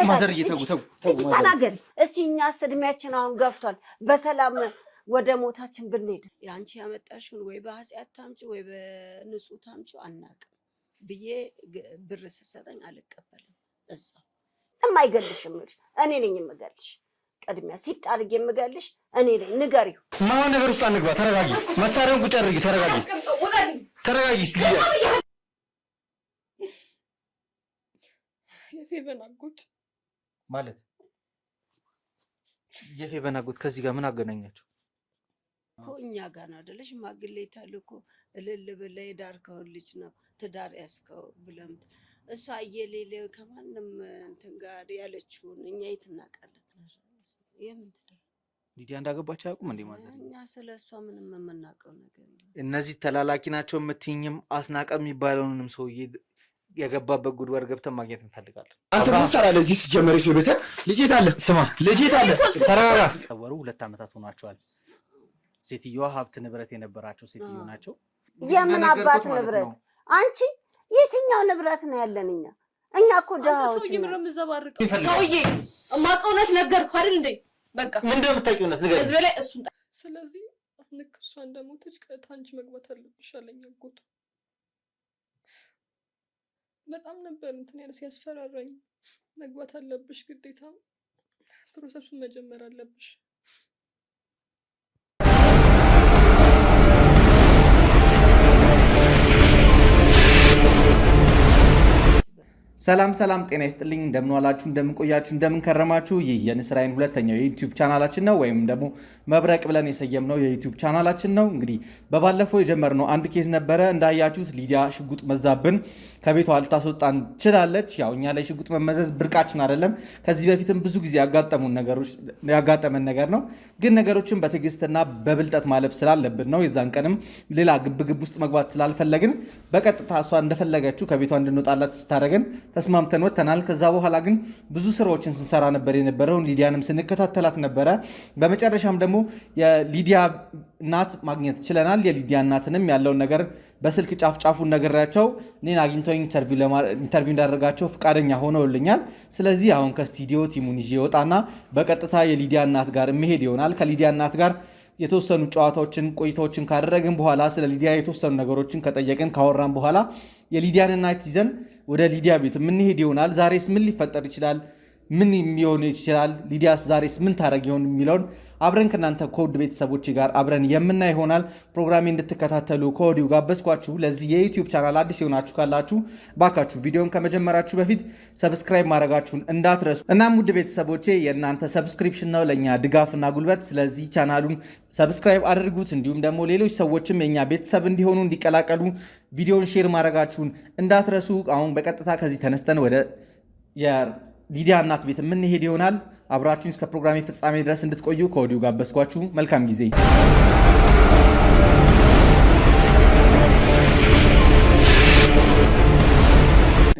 ማዘር እየተጉተው ተናገር እስቲ እኛስ እድሜያችን አሁን ገፍቷል በሰላም ወደ ሞታችን ብንሄድ ያንቺ ያመጣሽውን ወይ በኃጢአት ታምጪ ወይ በንጹህ ታምጪ አናውቅም ብዬ ብር ሰሰጠኝ አልቀበልም እዛ የማይገልሽም እኔ ነኝ የምገልሽ ቀድሚያ ሲጣልግ የምገልሽ እኔ ነኝ ንገሪው ማው ነገር ውስጥ አንግባ ተረጋጊ መሳሪያውን ቁጭ አድርጊ ተረጋጊ እስኪ የፌበናጉት ማለት የፌበናጉት ከዚህ ጋር ምን አገናኛቸው ኮኛ ጋር ነው አይደለሽ ማግሌት አልኮ እልል ብለ የዳርከው ልጅ ነው ትዳር ያስከው ብለም እሷ አየሌለ ከማንም እንትን ጋር ያለችውን እኛ ይተናቃለን የምን ትዳር ሊዲያ እንዳገባች ያውቁም እንዴ ማለት እኛ ስለሷ ምንም የምናውቀው ነገር የለም እነዚህ ተላላኪ ናቸው የምትይኝም አስናቀ የሚባለውንም ሰውዬ የገባበት ጉድጓድ ገብተን ማግኘት እንፈልጋለን አንተ ምን ሰራለህ እዚህ ሲጀመር ሰው ቤተ ልጅት አለ ስማ ልጅት አለ ተረጋጋ ወሩ 2 አመታት ሆኗቸዋል ሴትዮዋ ሀብት ንብረት የነበራቸው ሴትዮ ናቸው የምን አባት ንብረት አንቺ የትኛው ንብረት ነው ያለንኛ እኛ እኮ ደሃዎች ሰውዬ ምንም ዘባርቀው ሰውዬ ማቆነት ነገርኩ አይደል እንዴ በቃ ምን እንደምታውቂውነት ነገር ህዝብ ላይ እሱን ስለዚህ ንክሷ እንደሞተች ከታንቺ መግባት አለብሽ አለኝ አጎቱ በጣም ነበር እንትን ያለ ሲያስፈራራኝ መግባት አለብሽ ግዴታ ፕሮሰሱን መጀመር አለብሽ ሰላም ጤና ይስጥልኝ እንደምን ዋላችሁ እንደምን ቆያችሁ እንደምን ከረማችሁ ይህ የንስራይን ሁለተኛው የዩቲዩብ ቻናላችን ነው ወይም ደግሞ መብረቅ ብለን የሰየምነው የዩቲዩብ ቻናላችን ነው እንግዲህ በባለፈው የጀመርነው አንድ ኬዝ ነበረ እንዳያችሁት ሊዲያ ሽጉጥ መዛብን ከቤቷ አልታስወጣን ችላለች ያው እኛ ላይ ሽጉጥ መመዘዝ ብርቃችን አይደለም ከዚህ በፊትም ብዙ ጊዜ ያጋጠመን ነገር ነው ግን ነገሮችን በትዕግስትና በብልጠት ማለፍ ስላለብን ነው የዛን ቀንም ሌላ ግብግብ ውስጥ መግባት ስላልፈለግን በቀጥታ እሷ እንደፈለገችው ከቤቷ እንድንወጣላት ስታደርገን ተስማምተን ወተናል ከዛ በኋላ ግን ብዙ ስራዎችን ስንሰራ ነበር የነበረው ሊዲያንም ስንከታተላት ነበረ በመጨረሻም ደግሞ የሊዲያ እናት ማግኘት ችለናል የሊዲያ እናትንም ያለው ነገር በስልክ ጫፍጫፉን ነገራቸው እኔን አግኝተው ኢንተርቪው እንዳደረጋቸው ፍቃደኛ ሆነውልኛል ስለዚህ አሁን ከስቱዲዮ ቲሙን ይዤ ወጣና በቀጥታ የሊዲያ እናት ጋር መሄድ ይሆናል ከሊዲያ እናት ጋር የተወሰኑ ጨዋታዎችን ቆይታዎችን ካደረግን በኋላ ስለ ሊዲያ የተወሰኑ ነገሮችን ከጠየቅን ካወራን በኋላ የሊዲያን እናት ይዘን ወደ ሊዲያ ቤት ምን ሄድ ይሆናል ዛሬስ ምን ሊፈጠር ይችላል ምን የሚሆን ይችላል ሊዲያስ ዛሬስ ምን ታረግ ይሆን የሚለውን አብረን ከናንተ ኮድ ቤተሰቦች ጋር አብረን የምናይ ይሆናል ፕሮግራሜ እንድትከታተሉ ኮዲው ጋበዝኳችሁ ለዚህ የዩቲዩብ ቻናል አዲስ የሆናችሁ ካላችሁ ባካችሁ ቪዲዮን ከመጀመራችሁ በፊት ሰብስክራይብ ማድረጋችሁን እንዳትረሱ እናም ውድ ቤተሰቦቼ የእናንተ ሰብስክሪፕሽን ነው ለኛ ድጋፍና ጉልበት ስለዚህ ቻናሉን ሰብስክራይብ አድርጉት እንዲሁም ደግሞ ሌሎች ሰዎችም የኛ ቤተሰብ እንዲሆኑ እንዲቀላቀሉ ቪዲዮን ሼር ማድረጋችሁን እንዳትረሱ አሁን በቀጥታ ከዚህ ተነስተን ወደ ሊዲያ እናት ቤት ምን ሄድ ይሆናል አብራችሁን እስከ ፕሮግራሜ ፍጻሜ ድረስ እንድትቆዩ ከወዲሁ ጋበዝኳችሁ መልካም ጊዜ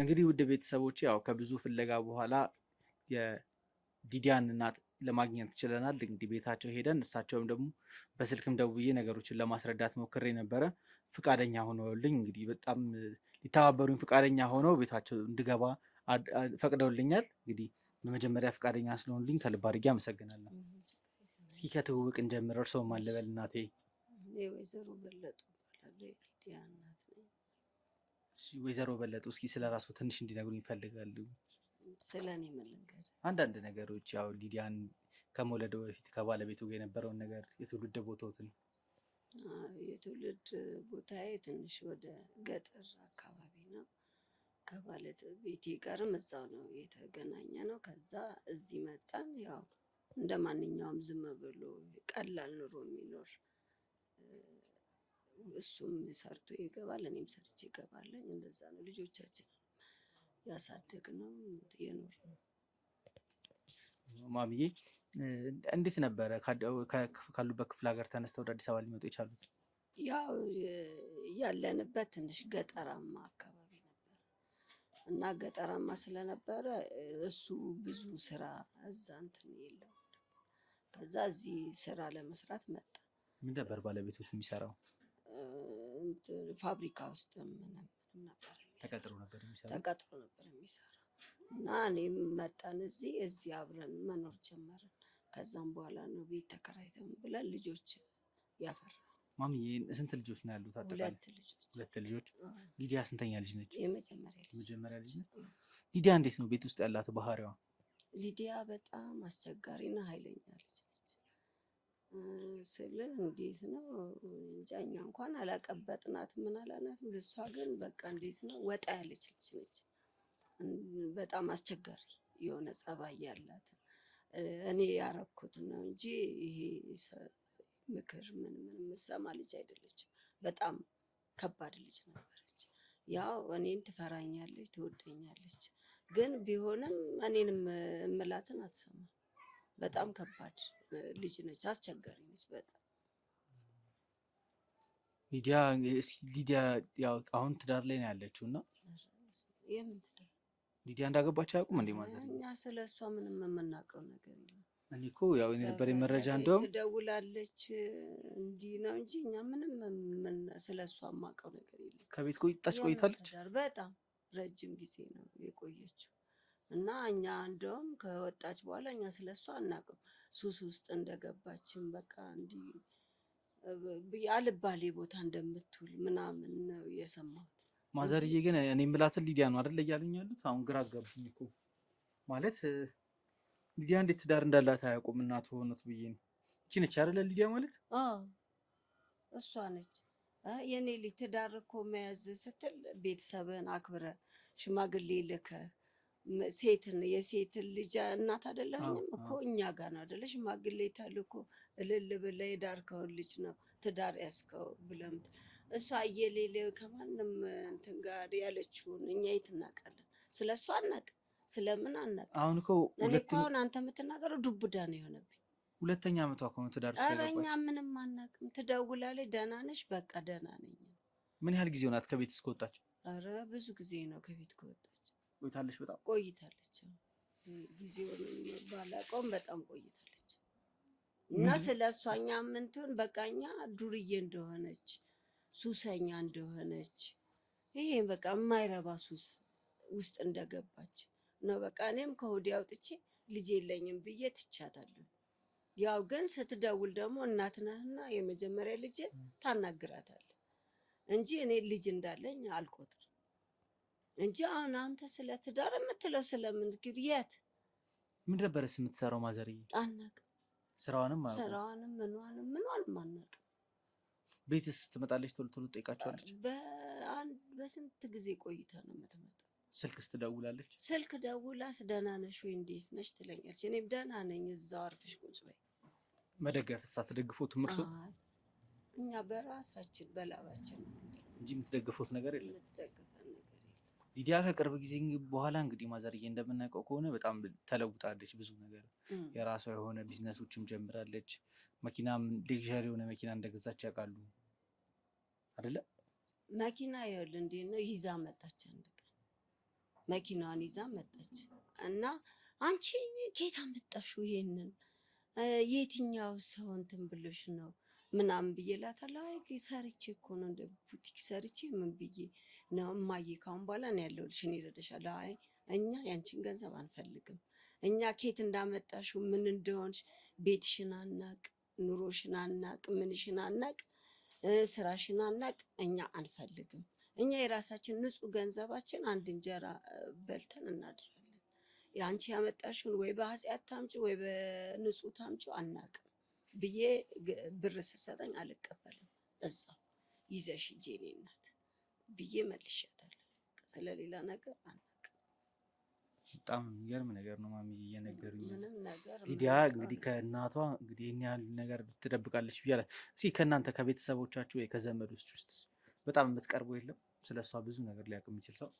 እንግዲህ ውድ ቤተሰቦች ያው ከብዙ ፍለጋ በኋላ የሊዲያን እናት ለማግኘት ችለናል እንግዲህ ቤታቸው ሄደን እሳቸውም ደግሞ በስልክም ደውዬ ነገሮችን ለማስረዳት ሞክሬ ነበረ ፍቃደኛ ሆነውልኝ እንግዲህ በጣም ሊተባበሩኝ ፍቃደኛ ሆነው ቤታቸው እንድገባ ፈቅደውልኛል እንግዲህ በመጀመሪያ ፍቃደኛ ስለሆኑልኝ ከልብ አድርጌ አመሰግናለሁ እስኪ ከትውውቅ እንጀምር እርስዎ ማን ልበል እናቴ ወይዘሮ በለጡ ሊዲያ እናት ነኝ እሺ ወይዘሮ በለጡ እስኪ ስለራሱ ትንሽ እንዲነግሩኝ ይፈልጋሉ ስለኔ መልንገር አንዳንድ ነገሮች ያው ሊዲያን ከመውለዱ በፊት ከባለቤቱ ጋር የነበረውን ነገር የትውልድ ቦታዎትን የትውልድ ቦታዬ ትንሽ ወደ ገጠር አካባቢ ነው ከባለቤቴ ጋርም እዛው ነው የተገናኘ ነው ከዛ እዚህ መጣን ያው እንደማንኛውም ዝም ብሎ ቀላል ኑሮ የሚኖር እሱም ሰርቶ ይገባል እኔም ሰርቼ ይገባለኝ እንደዛ ነው ልጆቻችን ያሳደግነው የኖርነው ማሚዬ እንዴት ነበር ካሉበት ክፍለ ሀገር ተነስተው ወደ አዲስ አበባ ሊመጡ የቻሉት ያው ያለንበት ትንሽ ገጠራማ አካባቢ እና ገጠራማ ስለነበረ እሱ ብዙ ስራ እዛ እንትን የለው ከዛ እዚህ ስራ ለመስራት መጣ ምን ነበር ባለቤቶት የሚሰራው ፋብሪካ ውስጥ ምን ነበር ተቀጥሮ ነበር የሚሰራው እና እኔም መጣን እዚህ አብረን መኖር ጀመርን። ከዛም በኋላ ነው ቤት ተከራይተን ብለን ልጆች ያፈራል። ማሚ ስንት ልጆች ነው ያሉት? አጠቃላይ 2 ልጆች። ሊዲያ ስንተኛ ልጅ ነች? የመጀመሪያ ልጅ ነች። ሊዲያ እንዴት ነው ቤት ውስጥ ያላት ባህሪዋ? ሊዲያ በጣም አስቸጋሪና ኃይለኛ ልጅ ነች። ስለ እንዴት ነው እንጃ እኛ እንኳን አላቀበጥናት ምን አላናትም። ልሷ ግን በቃ እንዴት ነው ወጣ ያለች ልጅ ነች። በጣም አስቸጋሪ የሆነ ጸባይ ያላት እኔ ያረኩት ነው እንጂ ይሄ ምክር ምን የምትሰማ ልጅ አይደለችም። በጣም ከባድ ልጅ ነበረች። ያው እኔን ትፈራኛለች፣ ትወደኛለች። ግን ቢሆንም እኔንም እምላትን አትሰማም። በጣም ከባድ ልጅ ነች፣ አስቸጋሪ ነች በጣም። ሊዲያ ያው አሁን ትዳር ላይ ነው ያለችው እና የምን ትዳር? ሊዲያ እንዳገባች አያውቁም እንዴ ማለት? እኛ ስለሷ ምንም የምናውቀው ነገር የለም። እኔ እኮ ያው የነበረኝ መረጃ እንደውም ትደውላለች እንዲህ ነው እንጂ እኛ ምንም ስለሷ የማውቀው ነገር የለም። ከቤት ቆይታለች። በጣም ረጅም ጊዜ ነው የቆየችው እና እኛ እንደውም ከወጣች በኋላ እኛ ስለሷ አናውቅም። ሱስ ውስጥ እንደገባችን በቃ እንዲህ አልባሌ ቦታ እንደምትውል ምናምን ነው የሰማሁት። ማዘርዬ ግን እኔ የምላትን ሊዲያ ነው አይደል እያሉኝ ያሉት? አሁን ግራ አጋቡኝ እኮ ማለት ሊዲያ እንዴት ትዳር እንዳላት አያውቁም እናቱ ሆኖት ብዬ ነው። እቺ ነች አይደለ ሊዲያ ማለት? እሷ ነች። የኔ ልጅ ትዳር እኮ መያዝ ስትል ቤተሰብን አክብረ ሽማግሌ ልከ የሴትን ልጅ እናት አይደለህም እኮ እኛ ጋር ነው አይደለ ሽማግሌ ተልኮ እልል ብለህ የዳርከውን ልጅ ነው ትዳር ያስከው ብለም እሷ እየሌለ ከማንም እንትን ጋር ያለችውን እኛ የት እናውቃለን? ስለሷ አናውቅም፣ ስለምን አናውቅም። አሁን እኮ እኔ እኮ አሁን አንተ የምትናገረው ዱብዳ ነው የሆነብኝ። 2ኛ ዓመቷ እኮ ነው ትዳር ውስጥ የገባች። ኧረ እኛ ምንም አናውቅም። ትደውላለች፣ ደህና ነሽ? በቃ ደህና ነኝ። ምን ያህል ጊዜ ሆናት ከቤት እስከወጣች? ኧረ ብዙ ጊዜ ነው ከቤት ከወጣች። ቆይታለች፣ በጣም ቆይታለች። ጊዜውን ባላውቀውም በጣም ቆይታለች። እና ስለሷ እኛ ምን ትሆን በቃ እኛ ዱርዬ እንደሆነች ሱሰኛ እንደሆነች ይሄ በቃ የማይረባ ሱስ ውስጥ እንደገባች ነው። በቃ እኔም ከሆዴ አውጥቼ ልጅ የለኝም ብዬ ትቻታለሁ። ያው ግን ስትደውል ደግሞ እናት ነህና የመጀመሪያ ልጅ ታናግራታለህ እንጂ እኔ ልጅ እንዳለኝ አልቆጥር እንጂ አሁን አንተ ስለ ትዳር የምትለው ስለምን የት ምን ነበረስ የምትሰራው ማዘርዬ? አናውቅም። ስራዋንም ምኗንም አናውቅም። ቤትስ ትመጣለች? ቶሎ ቶሎ ትጠይቃቸዋለች? በስንት ጊዜ ቆይታ ነው የምትመጣው? ስልክስ ትደውላለች? ስልክ ደውላ ደህና ነሽ ወይ እንዴት ነሽ ትለኛለች። እኔም ደህና ነኝ እዛው አርፈሽ ቁጭ በይ። መደገፍ ሳትደግፉት ትምህርቱ እኛ በራሳችን በላባችን እንጂ የምትደግፉት ነገር የለም። የምትደግፈን ነገር የለም። ሊዲያ ከቅርብ ጊዜ በኋላ እንግዲህ ማዘርዬ እንደምናውቀው ከሆነ በጣም ተለውጣለች። ብዙ ነገር የራሷ የሆነ ቢዝነሶችም ጀምራለች። መኪናም ሌክዠሪ የሆነ መኪና እንደገዛች ያውቃሉ አይደለ? መኪና ይኸውልህ እንዴት ነው ይዛ መጣች። አንድ ቀን መኪናዋን ይዛ መጣች እና አንቺ ከየት አመጣሽው ይሄንን የትኛው ሰው እንትን ብሎሽ ነው ምናምን ብዬ እላታለሁ። አይ ሰርቼ እኮ ነው እንደ ቡቲክ ሰርቼ ምን ብዬ ነው እማዬ ካሁን በኋላ ነው ያለሁልሽ እኔ እረዳሻለሁ። አይ እኛ ያንቺን ገንዘብ አንፈልግም። እኛ ከየት እንዳመጣሽው ምን እንደሆንሽ ቤትሽን አናቅ፣ ኑሮሽን አናቅ፣ ምንሽን አናቅ፣ ስራሽን አናቅ። እኛ አንፈልግም። እኛ የራሳችን ንጹህ ገንዘባችን አንድ እንጀራ በልተን እናድራለን። ያንቺ ያመጣሽውን ወይ በኃጢአት ታምጪ ወይ በንጹህ ታምጪው አናቅም ብዬ ብር ስትሰጠኝ አልቀበልም እዛው ይዘሽ ሂጂ የኔ እናት ብዬ መልሻታለሁ። ስለሌላ ነገር አናቅም። በጣም የሚገርም ነገር ነው ማሚ እየነገሩኝ። ምንም ነገር ሊዲያ እንግዲህ ከእናቷ እንግዲህ ይህን ያህል ነገር ትደብቃለች ብያለሁ። እስኪ ከእናንተ ከቤተሰቦቻችሁ ወይ ከዘመዶች ውስጥ በጣም የምትቀርበው የለም? ስለሷ ብዙ ነገር ሊያውቅ የሚችል ሰው?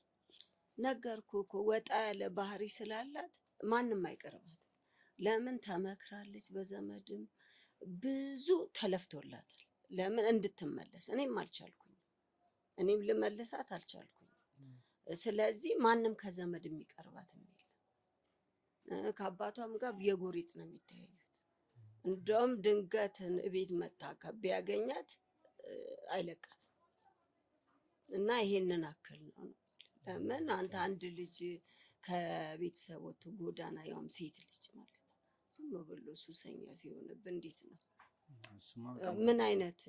ነገርኩህ እኮ ወጣ ያለ ባህሪ ስላላት ማንም አይቀርባት። ለምን ተመክራለች፣ በዘመድም ብዙ ተለፍቶላታል። ለምን እንድትመለስ እኔም አልቻልኩኝ፣ እኔም ልመልሳት አልቻልኩኝ። ስለዚህ ማንም ከዘመድ የሚቀርባት የለም። ከአባቷም ጋር የጎሪጥ ነው የሚተያዩት። እንደውም ድንገት ቤት መታ ቢያገኛት አይለቃት እና ይሄንን አክል ነው። ለምን አንተ አንድ ልጅ ከቤተሰብ ወጥቶ ጎዳና ያውም ሴት ልጅ ማለት ነው። ዝም ብሎ ሱሰኛ ሲሆንብህ እንዴት ነው? ምን አይነት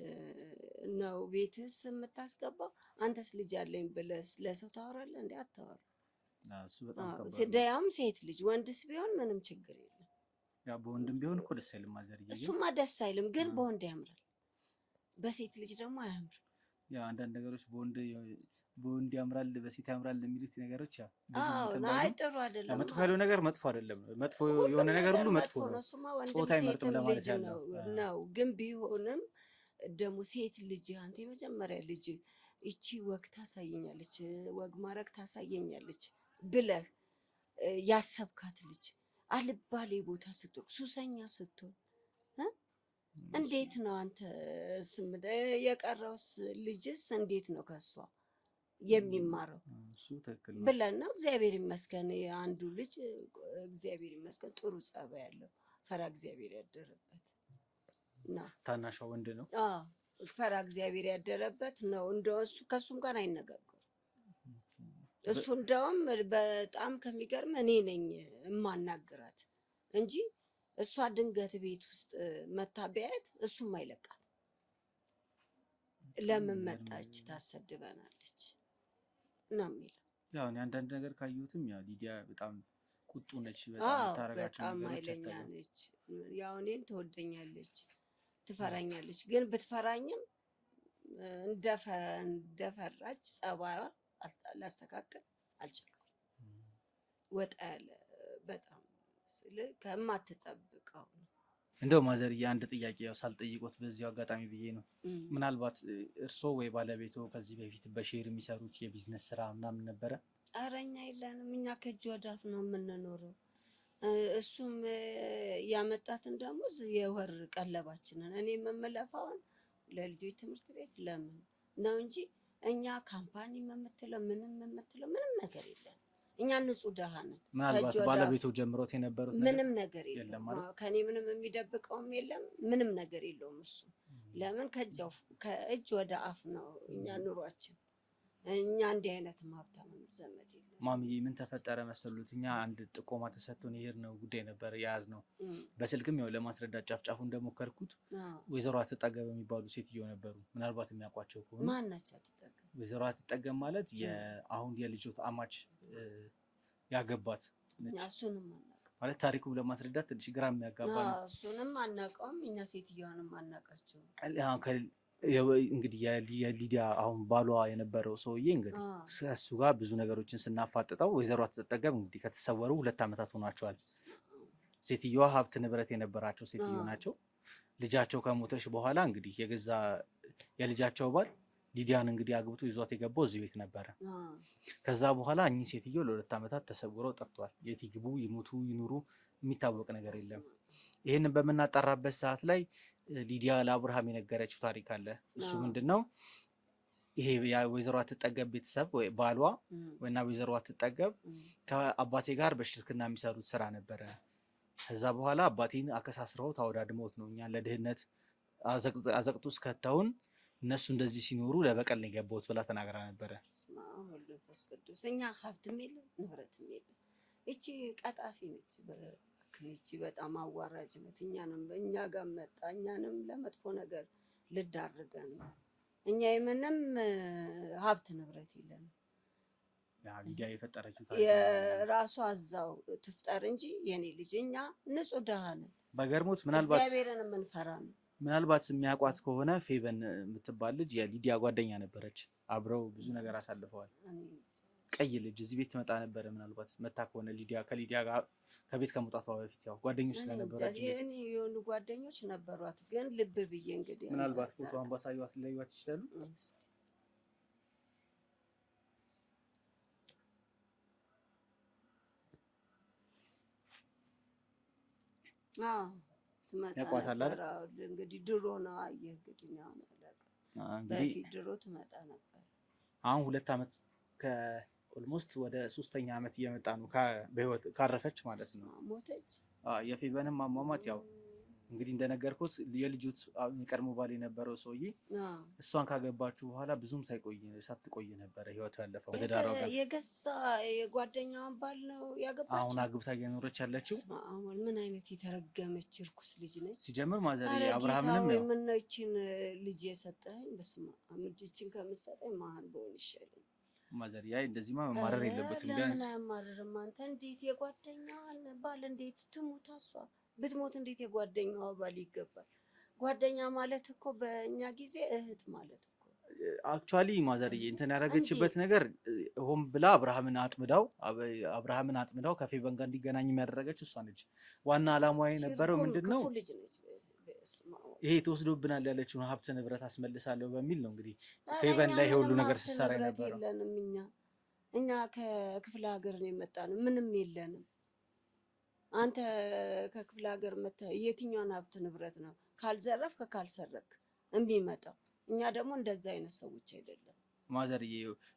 ነው ቤትስ የምታስገባው? አንተስ ልጅ አለኝ ብለህ ለሰው ታወራለህ እንዴ? አታወራ። ያውም ሴት ልጅ። ወንድስ ቢሆን ምንም ችግር የለም። ያ በወንድም ቢሆን እኮ ደስ አይልም ማዘርዬ። እሱማ ደስ አይልም፣ ግን በወንድ ያምራል፣ በሴት ልጅ ደግሞ አያምርም። ያ አንዳንድ ነገሮች በወንድ ያምራል በሴት ያምራል የሚሉት ነገሮች ያ አይ ጥሩ አይደለም። መጥፎ ያለው ነገር መጥፎ አይደለም። መጥፎ የሆነ ነገር ሁሉ መጥፎ ነው። እሱማ ወንድም ሴትም ልጅ ነው። ግን ቢሆንም ደግሞ ሴት ልጅ አንተ የመጀመሪያ ልጅ እቺ ወግ ታሳየኛለች፣ ወግ ማረግ ታሳየኛለች ብለህ ያሰብካት ልጅ አልባሌ ቦታ ስትወርቅ ሱሰኛ ስትሆን እንዴት ነው አንተ የቀረውስ ልጅስ እንዴት ነው ከሷ የሚማረው ብለን ነው። እግዚአብሔር ይመስገን አንዱ ልጅ እግዚአብሔር ይመስገን ጥሩ ጸባይ ያለው ፈራ እግዚአብሔር ያደረበት ነው። ታናሿ ወንድ ነው። ፈራ እግዚአብሔር ያደረበት ነው። እንደው እሱ ከሱም ጋር አይነጋገሩ። እሱ እንደውም በጣም ከሚገርም እኔ ነኝ የማናግራት እንጂ እሷ ድንገት ቤት ውስጥ መታ ቢያየት እሱም አይለቃት። ለምን መጣች ታሰድበናለች ነው የሚለው። ያው እኔ አንዳንድ ነገር ካየሁትም ያው ሊዲያ በጣም ቁጡ ነች፣ በጣም ኃይለኛ ነች። ያው እኔን ትወደኛለች፣ ትፈራኛለች። ግን ብትፈራኝም እንደፈራች ጸባይዋ ላስተካከል አልቻልኩም። ወጣ ያለ በጣም ከማትጠብቀው ነው። እንደው ማዘርዬ አንድ ጥያቄ ያው ሳልጠይቆት በዚሁ አጋጣሚ ብዬ ነው። ምናልባት እርስዎ ወይ ባለቤቶ ከዚህ በፊት በሼር የሚሰሩት የቢዝነስ ስራ ምናምን ነበረ? ኧረ እኛ የለንም። እኛ ከእጅ ወደ አፍ ነው የምንኖረው። እሱም ያመጣትን ደሞዝ የወር ቀለባችንን እኔ የምለፋውን ለልጆች ትምህርት ቤት ለምን ነው እንጂ እኛ ካምፓኒ የምትለው ምንም ነገር የለም። እኛ ንጹህ ደሃ ነን። ምናልባት ባለቤቱ ጀምሮት የነበሩት ምንም ነገር የለም። ከኔ ምንም የሚደብቀውም የለም። ምንም ነገር የለውም እሱ። ለምን ከእጅ ወደ አፍ ነው እኛ ኑሯችን። እኛ እንዲህ አይነት ሀብታም ዘመድ የለም። ማሚዬ ምን ተፈጠረ መሰሉት? እኛ አንድ ጥቆማ ተሰጥቶን የሄድነው ጉዳይ ነበር የያዝነው። በስልክም ያው ለማስረዳት ጫፍጫፉ እንደሞከርኩት ወይዘሮ አትጠገብ የሚባሉ ሴትዮ ነበሩ። ምናልባት የሚያውቋቸው ከሆነ ማን ናቸው? አትጠገብ ወይዘሮ አትጠገብ ማለት አሁን የልጆት አማች ያገባት ነች። እሱንም አናውቅም ማለት ታሪኩ ለማስረዳት ትንሽ ግራ የሚያጋባ ነው። እሱንም አናውቀውም እኛ ሴትዮዋንም አናውቃቸው። እንግዲህ የሊዲያ አሁን ባሏ የነበረው ሰውዬ እንግዲህ እሱ ጋር ብዙ ነገሮችን ስናፋጥጠው ወይዘሮ አትጠገብ እንግዲህ ከተሰወሩ 2 ዓመታት ሆኗቸዋል። ሴትዮዋ ሀብት ንብረት የነበራቸው ሴትዮ ናቸው። ልጃቸው ከሞተች በኋላ እንግዲህ የገዛ የልጃቸው ባል ሊዲያን እንግዲህ አግብቶ ይዟት የገባው እዚህ ቤት ነበረ። ከዛ በኋላ እኚህ ሴትዮ ለ2 ዓመታት ተሰውረው ጠፍቷል። የት ይግቡ ይሙቱ ይኑሩ የሚታወቅ ነገር የለም። ይህንን በምናጣራበት ሰዓት ላይ ሊዲያ ለአብርሃም የነገረችው ታሪክ አለ። እሱ ምንድነው? ይሄ ወይዘሮ አትጠገብ ቤተሰብ ወይ ባሏ ወይና ወይዘሮ አትጠገብ ከአባቴ ጋር በሽርክና የሚሰሩት ስራ ነበረ። ከዛ በኋላ አባቴን አከሳስረው ታወዳድመውት ነው እኛን ለድህነት አዘቅጡ እስከተውን እነሱ እንደዚህ ሲኖሩ ለበቀል ነው የገባሁት ብላ ተናግራ ነበረ። መንፈስ ቅዱስ እኛ ሀብትም የለም ንብረትም የለም። እቺ ቀጣፊ ነች። እቺ በጣም አዋራጅ ናት። እኛ ጋር መጣ እኛንም ለመጥፎ ነገር ልዳርገን ነው። እኛ የምንም ሀብት ንብረት የለንም። ሊዲያ የፈጠረችው የራሷ እዛው ትፍጠር እንጂ የኔ ልጅ እኛ ንጹህ ደሃ ነን። በገርሞት ምናልባት እግዚአብሔርን የምንፈራ ነው። ምናልባት የሚያውቋት ከሆነ ፌቨን የምትባል ልጅ የሊዲያ ጓደኛ ነበረች። አብረው ብዙ ነገር አሳልፈዋል። ቀይ ልጅ እዚህ ቤት ትመጣ ነበረ። ምናልባት መታ ከሆነ ከሊዲያ ጋር ከቤት ከመውጣቷ በፊት ያው ጓደኞች ስለነበሯት የሆኑ ጓደኞች ነበሯት። ግን ልብ ብዬ እንግዲህ ምናልባት ፎቶዋን ባሳዩት ሊያዩት ይችላሉ። ያቋታል እንግዲህ ድሮ ነው። አየህ እንግዲህ ነው በፊት ድሮ ትመጣ ነበር። አሁን 2 ዓመት ኦልሞስት ወደ 3ኛ ዓመት እየመጣ ነው በህይወት ካረፈች ማለት ነው። ሞተች። የፌቨንም አሟሟት ያው እንግዲህ እንደነገርኩት የልጁት የቀድሞ ባል የነበረው ሰውዬ እሷን ካገባችሁ በኋላ ብዙም ሳትቆይ ነበረ ህይወቱ ያለፈው። በትዳሯ ጋር የገዛ የጓደኛዋን ባል ነው ያገባችው። አሁን አግብታ እየኖረች ያለችው። አሁን ምን አይነት የተረገመች እርኩስ ልጅ ነች። ሲጀምር ማዘር አብርሃምንም ነው ምን ነው ይችን ልጅ የሰጠኸኝ? በስመ አብ ልጅችን ከምትሰጠኝ መሀል በሆን ይሻለኝ። ማዘር ያይ እንደዚህማ መማረር የለበትም። ቢያንስ ለምን ማረርም አንተ እንዴት የጓደኛዋን ባል እንዴት ትሙት እሷ ብትሞት እንዴት የጓደኛዋ ባል ይገባል? ጓደኛ ማለት እኮ በእኛ ጊዜ እህት ማለት እኮ። አክቹአሊ ማዘርዬ እንትን ያደረገችበት ነገር ሆን ብላ አብርሃምን አጥምዳው ከፌቨን ጋር እንዲገናኝ የሚያደረገችው እሷ ነች። ዋና አላማዋ የነበረው ምንድነው? ይሄ ተወስዶብናል ያለችውን ሀብት ንብረት አስመልሳለሁ በሚል ነው እንግዲህ ፌቨን ላይ ሁሉ ነገር ሲሰራ የነበረው። እኛ ከክፍለ ሀገር ነው የመጣነው፣ ምንም የለንም። አንተ ከክፍለ ሀገር መጥተህ የትኛውን ሀብት ንብረት ነው ካልዘረፍክ ካልሰረክ የሚመጣው? እኛ ደግሞ እንደዛ አይነት ሰዎች አይደለም። ማዘርዬ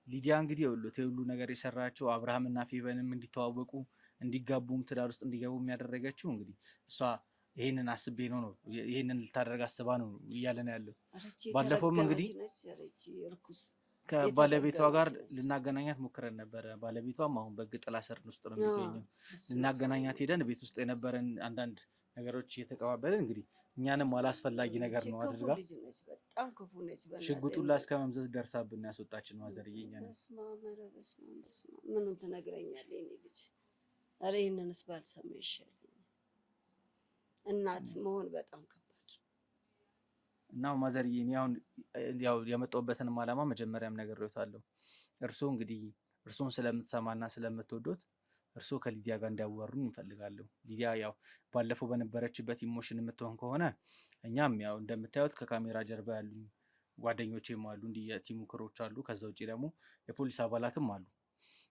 ሊዲያ እንግዲህ ሁሉ ነገር የሰራቸው አብርሃምና ፌቨንም እንዲተዋወቁ እንዲጋቡም ትዳር ውስጥ እንዲገቡ የሚያደረገችው እንግዲህ እሷ ይሄንን አስቤ ነው ይሄንን ልታደርግ አስባ ነው እያለን ያለው። ባለፈውም እንግዲህ ከባለቤቷ ጋር ልናገናኛት ሞክረን ነበረ። ባለቤቷም አሁን በሕግ ጥላ ስር ውስጥ ነው የሚገኘው። ልናገናኛት ሄደን ቤት ውስጥ የነበረን አንዳንድ ነገሮች እየተቀባበልን እንግዲህ እኛንም አላስፈላጊ ነገር ነው አድርጋ ሽጉጡን ላይ እስከ መምዘዝ ደርሳብን ያስወጣችን ማዘርዬ። ምኑን ትነግረኛለህ የኔ ልጅ? ኧረ ይሄንንስ ባልሰማ ይሻለኝ። እናት መሆን በጣም ከባድ እና ማዘርዬ እኔ አሁን ያው የመጣሁበትንም ዓላማ መጀመሪያም ነግሬዎታለሁ። እንግዲህ እርሶን ስለምትሰማና ስለምትወዱት እርሶ ከሊዲያ ጋር እንዲያዋሩን እንፈልጋለሁ። ሊዲያ ያው ባለፈው በነበረችበት ኢሞሽን የምትሆን ከሆነ እኛም ያው እንደምታዩት ከካሜራ ጀርባ ያሉ ጓደኞቼም አሉ፣ እንዲህ የቲሙ ክሮች አሉ። ከዛ ውጭ ደግሞ የፖሊስ አባላትም አሉ።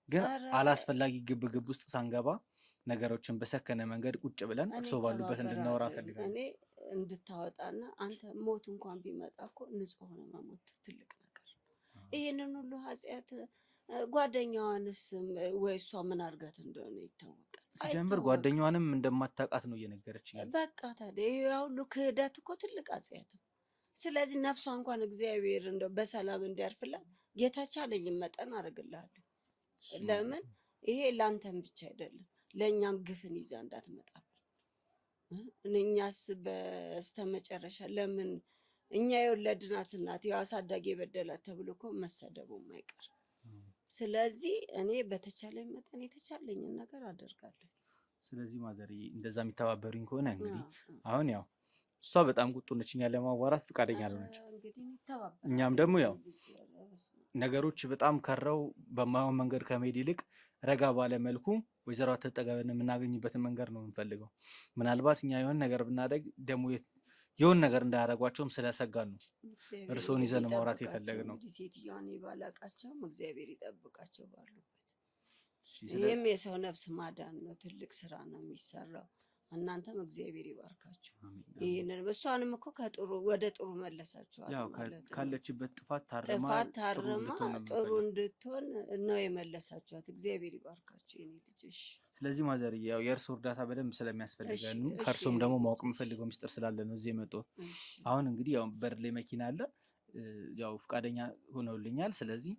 ግን አላስፈላጊ ግብግብ ውስጥ ሳንገባ ነገሮችን በሰከነ መንገድ ቁጭ ብለን እርሶ ባሉበት እንድናወራ ፈልጋለሁ። እኔ እንድታወጣና አንተ ሞት እንኳን ቢመጣ እኮ ንጹህ ሆነ መሞት ትልቅ ነገር። ይሄንን ሁሉ ኃጢአት ጓደኛዋንስ ወይ እሷ ምን አድርጋት እንደሆነ ይታወቃል። ሲጀምር ጓደኛዋንም እንደማታውቃት ነው እየነገረች ያለው። በቃ ታዲያ ይሄ ሁሉ ክህደት እኮ ትልቅ ኃጢአት ነው። ስለዚህ ነፍሷ እንኳን እግዚአብሔር እንደው በሰላም እንዲያርፍላት የተቻለኝ መጠን አደርግልሃለሁ። ለምን ይሄ ላንተም ብቻ አይደለም ለእኛም ግፍን ይዛ እንዳትመጣብን። እኛስ በስተመጨረሻ ለምን እኛ የወለድናት እናት ያው አሳዳጊ የበደላት ተብሎ እኮ መሰደቡም አይቀር። ስለዚህ እኔ በተቻለኝ መጠን የተቻለኝን ነገር አደርጋለሁ። ስለዚህ ማዘርዬ እንደዛ የሚተባበሩኝ ከሆነ እንግዲህ አሁን ያው እሷ በጣም ቁጡ ነች፣ እኛ ለማዋራት ፈቃደኛ አልሆነች። እኛም ደግሞ ያው ነገሮች በጣም ከረው በማይሆን መንገድ ከመሄድ ይልቅ ረጋ ባለ መልኩ ወይዘሮ አትጠገብን የምናገኝበትን መንገድ ነው የምንፈልገው። ምናልባት እኛ የሆነ ነገር ብናደግ ደግሞ የሆነ ነገር እንዳያደርጓቸውም ስለሰጋን ነው እርስዎን ይዘን ማውራት የፈለግነው። ሴትዮዋን ባላቃቸውም እግዚአብሔር ይጠብቃቸው ባሉበት። ይህም የሰው ነፍስ ማዳን ነው፣ ትልቅ ስራ ነው የሚሰራው። እናንተም እግዚአብሔር ይባርካችሁ። ይሄንን እሷንም እኮ ከጥሩ ወደ ጥሩ መለሳችኋት ማለት ነው። ካለችበት ጥፋት ታርማ ጥሩ እንድትሆን ነው የመለሳችኋት። እግዚአብሔር ይባርካችሁ የኔ ልጅ። ስለዚህ ማዘርዬ ያው የእርሱ እርዳታ በደንብ ስለሚያስፈልገን ከእርሱም ደግሞ ማወቅ የምፈልገው ሚስጥር ስላለ ነው እዚህ የመጣሁት። አሁን እንግዲህ ያው በር ላይ መኪና አለ፣ ያው ፈቃደኛ ሆነውልኛል። ስለዚህ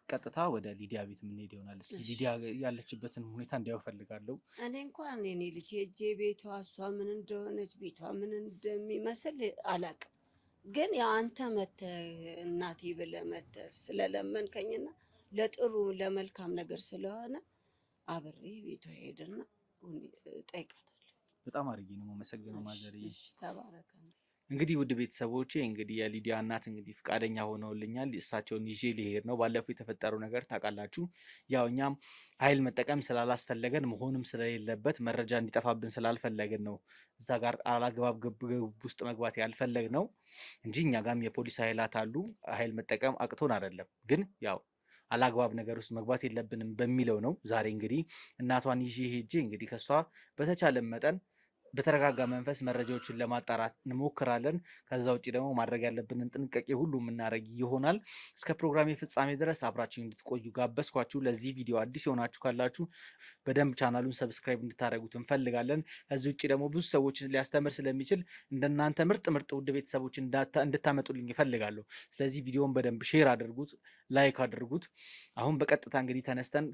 ቀጥታ ወደ ሊዲያ ቤት የምንሄድ ይሆናል። እስኪ ሊዲያ ያለችበትን ሁኔታ እንዲያው ፈልጋለሁ። እኔ እንኳን የኔ ልጅ ሄጄ ቤቷ እሷ ምን እንደሆነች ቤቷ ምን እንደሚመስል አላውቅም። ግን ያው አንተ መተህ እናቴ ብለህ መተህ ስለለመንከኝና ለጥሩ ለመልካም ነገር ስለሆነ አብሬ ቤቷ ሄድና ጠይቃታለሁ። በጣም አድርጌ ነው የማመሰግነው ማዘርዬ። ተባረከ። እንግዲህ ውድ ቤተሰቦቼ እንግዲህ የሊዲያ እናት እንግዲህ ፈቃደኛ ሆነውልኛል። እሳቸውን ይዤ ሊሄድ ነው። ባለፈው የተፈጠረው ነገር ታውቃላችሁ። ያው እኛም ኃይል መጠቀም ስላላስፈለገን መሆንም ስለሌለበት መረጃ እንዲጠፋብን ስላልፈለግን ነው እዛ ጋር አላግባብ ግብግብ ውስጥ መግባት ያልፈለግ ነው እንጂ እኛ ጋርም የፖሊስ ኃይላት አሉ። ኃይል መጠቀም አቅቶን አይደለም፣ ግን ያው አላግባብ ነገር ውስጥ መግባት የለብንም በሚለው ነው። ዛሬ እንግዲህ እናቷን ይዤ ሄጄ እንግዲህ ከሷ በተቻለ መጠን በተረጋጋ መንፈስ መረጃዎችን ለማጣራት እንሞክራለን። ከዛ ውጭ ደግሞ ማድረግ ያለብንን ጥንቃቄ ሁሉ የምናደርግ ይሆናል። እስከ ፕሮግራሜ ፍጻሜ ድረስ አብራችሁ እንድትቆዩ ጋበዝኳችሁ። ለዚህ ቪዲዮ አዲስ የሆናችሁ ካላችሁ በደንብ ቻናሉን ሰብስክራይብ እንድታደርጉት እንፈልጋለን። ከዚህ ውጭ ደግሞ ብዙ ሰዎች ሊያስተምር ስለሚችል እንደናንተ ምርጥ ውድ ቤተሰቦች እንድታመጡልኝ ይፈልጋለሁ። ስለዚህ ቪዲዮውን በደንብ ሼር አድርጉት፣ ላይክ አድርጉት። አሁን በቀጥታ እንግዲህ ተነስተን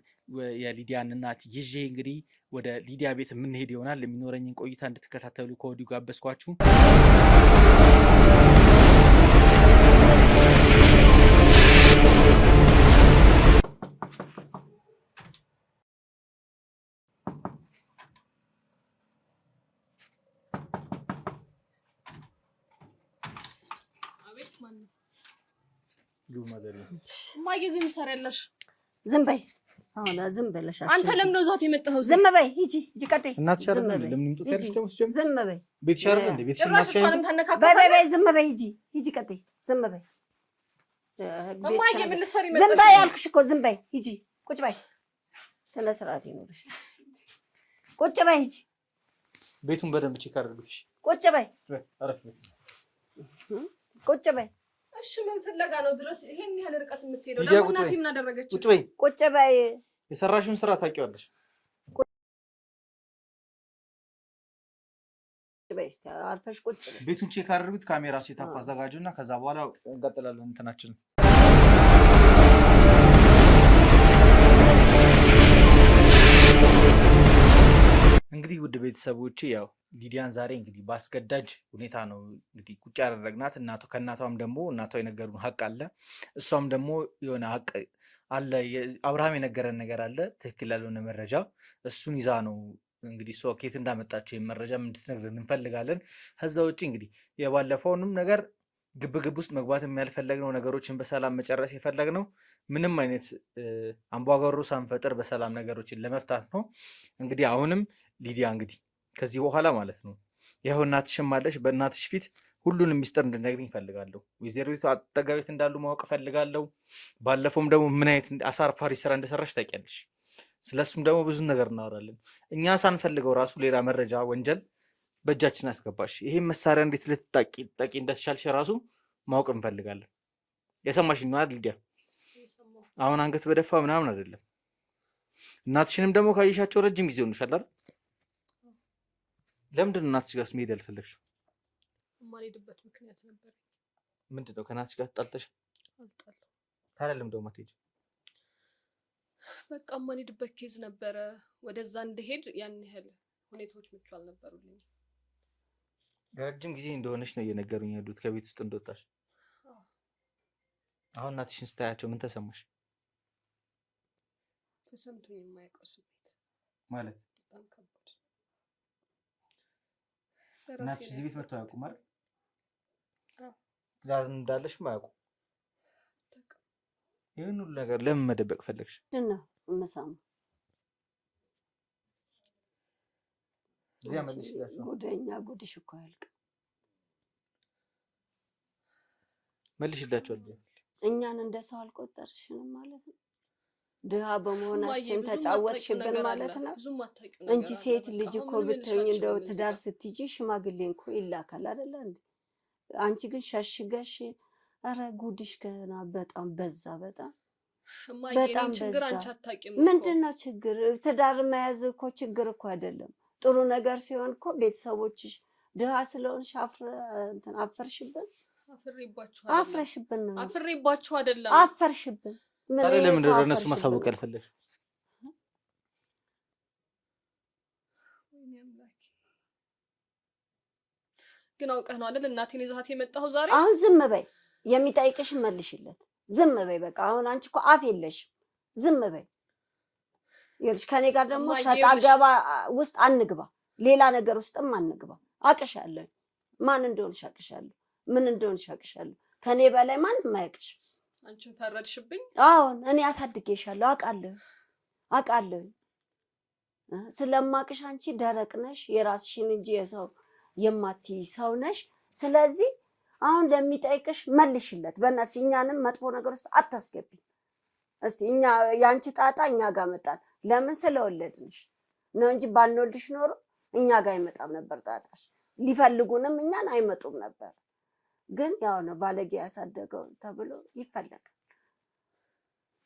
የሊዲያን እናት ይዤ እንግዲህ ወደ ሊዲያ ቤት የምንሄድ ይሆናል። የሚኖረኝን ቆይታ እንድትከታተሉ ከወዲሁ ጋበዝኳችሁ። እማዬ ዝም ሰሪያለሽ? ዝም በይ አሁን ዝም ብለሽ አንተ ለምን ነው ዛት የመጣኸው? ዝም በይ ሂጂ ቀጥይ። እናትሽ አይደል እንዴ? ለምን ይምጡ ታለሽ? ደግሞ ሲጀምር ዝም በይ ቤትሽ አይደል እንዴ? ቤትሽ እናትሽ አይደል? በይ ዝም በይ ሂጂ ቀጥይ። ዝም በይ እማዬ ምን ልትሰሪ መጣሽ? ዝም በይ አልኩሽ እኮ ዝም በይ ሂጂ። ቁጭ በይ ስነ ስርዓት ይኖርሽ። ቁጭ በይ ሂጂ። ቤቱን በደንብ ቼክ አድርጉሽ። ቁጭ በይ አረፍ ቁጭ በይ። እሺ ምን ፍለጋ ነው ድረስ ይሄን ያህል ርቀት የምትሄደው? ደግሞ እናቴ ምን አደረገች? ቁጭ በይ ቁጭ በይ። የሰራሽውን ስራ ታውቂዋለሽ። ቁጭ በይ እስቲ አርፈሽ ቁጭ በይ። ቤቱን ቼክ አድርጉት። ካሜራ ሴታፕ አዘጋጁና ከዛ በኋላ እንቀጥላለን እንትናችን። እንግዲህ ውድ ቤተሰቦቼ ያው ሊዲያን ዛሬ እንግዲህ በአስገዳጅ ሁኔታ ነው እንግዲህ ቁጭ ያደረግናት። ከእናቷም ደግሞ እናቷ የነገሩን ሀቅ አለ፣ እሷም ደግሞ የሆነ ሀቅ አለ። አብርሃም የነገረን ነገር አለ፣ ትክክል ያልሆነ መረጃ። እሱን ይዛ ነው እንግዲህ እሷ ከየት እንዳመጣቸው መረጃ እንድትነግረን እንፈልጋለን። ከዛ ውጭ እንግዲህ የባለፈውንም ነገር ግብግብ ውስጥ መግባት የሚያልፈለግነው ነገሮችን በሰላም መጨረስ የፈለግነው ምንም አይነት አምባጓሮ ሳንፈጥር በሰላም ነገሮችን ለመፍታት ነው። እንግዲህ አሁንም ሊዲያ እንግዲህ ከዚህ በኋላ ማለት ነው ይኸው እናትሽም አለሽ፣ በእናትሽ ፊት ሁሉንም ሚስጥር እንድነግሪኝ እፈልጋለሁ። ወይዘሪቱ አጠገቤት እንዳሉ ማወቅ እፈልጋለሁ። ባለፈውም ደግሞ ምን አይነት አሳፋሪ ስራ እንደሰራሽ ታውቂያለሽ። ስለሱም ደግሞ ብዙ ነገር እናወራለን። እኛ ሳንፈልገው ራሱ ሌላ መረጃ ወንጀል በእጃችን አስገባሽ። ይሄን መሳሪያ እንዴት ልትጠቂ እንደተቻልሽ ራሱ ማወቅ እንፈልጋለን። የሰማሽኝ ነው አይደል ሊዲያ? አሁን አንገት በደፋ ምናምን አይደለም። እናትሽንም ደግሞ ካየሻቸው ረጅም ጊዜ ሆኖሻል አይደል? ለምንድን ነው እናትሽ ጋር መሄድ ያልፈለግሽው? የማልሄድበት ምክንያት ነበር። ምንድን ነው? ከእናትሽ ጋር ተጣልተሽ? አልጣለሁ። ታዲያ ለምን ደግሞ አትሄጂም? በቃ የማልሄድበት ኬዝ ነበረ። ወደዛ እንድሄድ ያን ያህል ሁኔታዎች ምቹ አልነበሩልኝ። ረጅም ጊዜ እንደሆነች ነው እየነገሩኝ ያሉት ከቤት ውስጥ እንደወጣሽ። አሁን እናትሽን ስታያቸው ምን ተሰማሽ? ተሰምቶኝ የማያውቀው ስሜት ማለት በጣም ከባድ። እናትሽ እዚህ ቤት መጥተው አያውቁም አይደል? ትዳር እንዳለሽም አያውቁም። ይህን ሁሉ ነገር ለምን መደበቅ ፈለግሽ? ምንድን ነው የምሰማው? ጉደኛ ጉድሽ እኮ አያልቅም። መልሽላቸዋል። እኛን እንደ ሰው አልቆጠርሽንም ማለት ነው። ድሃ በመሆናችን ተጫወትሽብን ማለት ነው እንጂ ሴት ልጅ እኮ ብትሆኝ እንደው ትዳር ስትይጂ ሽማግሌ እኮ ይላካል አይደለ እንዴ? አንቺ ግን ሸሽገሽ። ኧረ ጉድሽ ገና በጣም በዛ። በጣም ችግር አንቺ አታውቂም። ምንድን ነው ችግር? ትዳር መያዝ እኮ ችግር እኮ አይደለም። ጥሩ ነገር ሲሆን እኮ ቤተሰቦችሽ ድሃ ስለሆንሽ አፈርሽብን። አፍረሽብን ነው። አፍሬባችሁ አይደለም፣ አፈርሽብን። ታዲያ ለምንድን ነው እነሱ ማሳወቅ ያልፈለግሽ? ግን አውቀህ ነው አይደል እናቴን ይዘሃት የመጣኸው ዛሬ? አሁን ዝም በይ፣ የሚጠይቅሽን መልሽለት። ዝም በይ በቃ። አሁን አንቺ እኮ አፍ የለሽም። ዝም በይ። ይኸውልሽ ከኔ ጋር ደግሞ ሰጣ ገባ ውስጥ አንግባ፣ ሌላ ነገር ውስጥም አንግባ። አቅሻለሁ፣ ማን እንደሆንሽ አቅሻለሁ፣ ምን እንደሆንሽ አቅሻለሁ። ከኔ በላይ ማንም አያውቅሽም። አንቺን ፈረድሽብኝ? አሁን እኔ አሳድጌሻለሁ፣ አውቃለሁ። ስለማቅሽ አንቺ ደረቅ ነሽ፣ የራስሽን እንጂ የሰው የማትይ ሰው ነሽ። ስለዚህ አሁን ለሚጠይቅሽ መልሽለት በእናትሽ። እኛንም መጥፎ ነገር ውስጥ አታስገቢ። እስቲ እኛ ያንቺ ጣጣ እኛ ጋር መጣን። ለምን? ስለወለድንሽ ነው እንጂ ባንወልድሽ ኖሮ እኛ ጋር አይመጣም ነበር ጣጣሽ። ሊፈልጉንም እኛን አይመጡም ነበር። ግን ያው ነው ባለጌ ያሳደገው ተብሎ ይፈለጋል።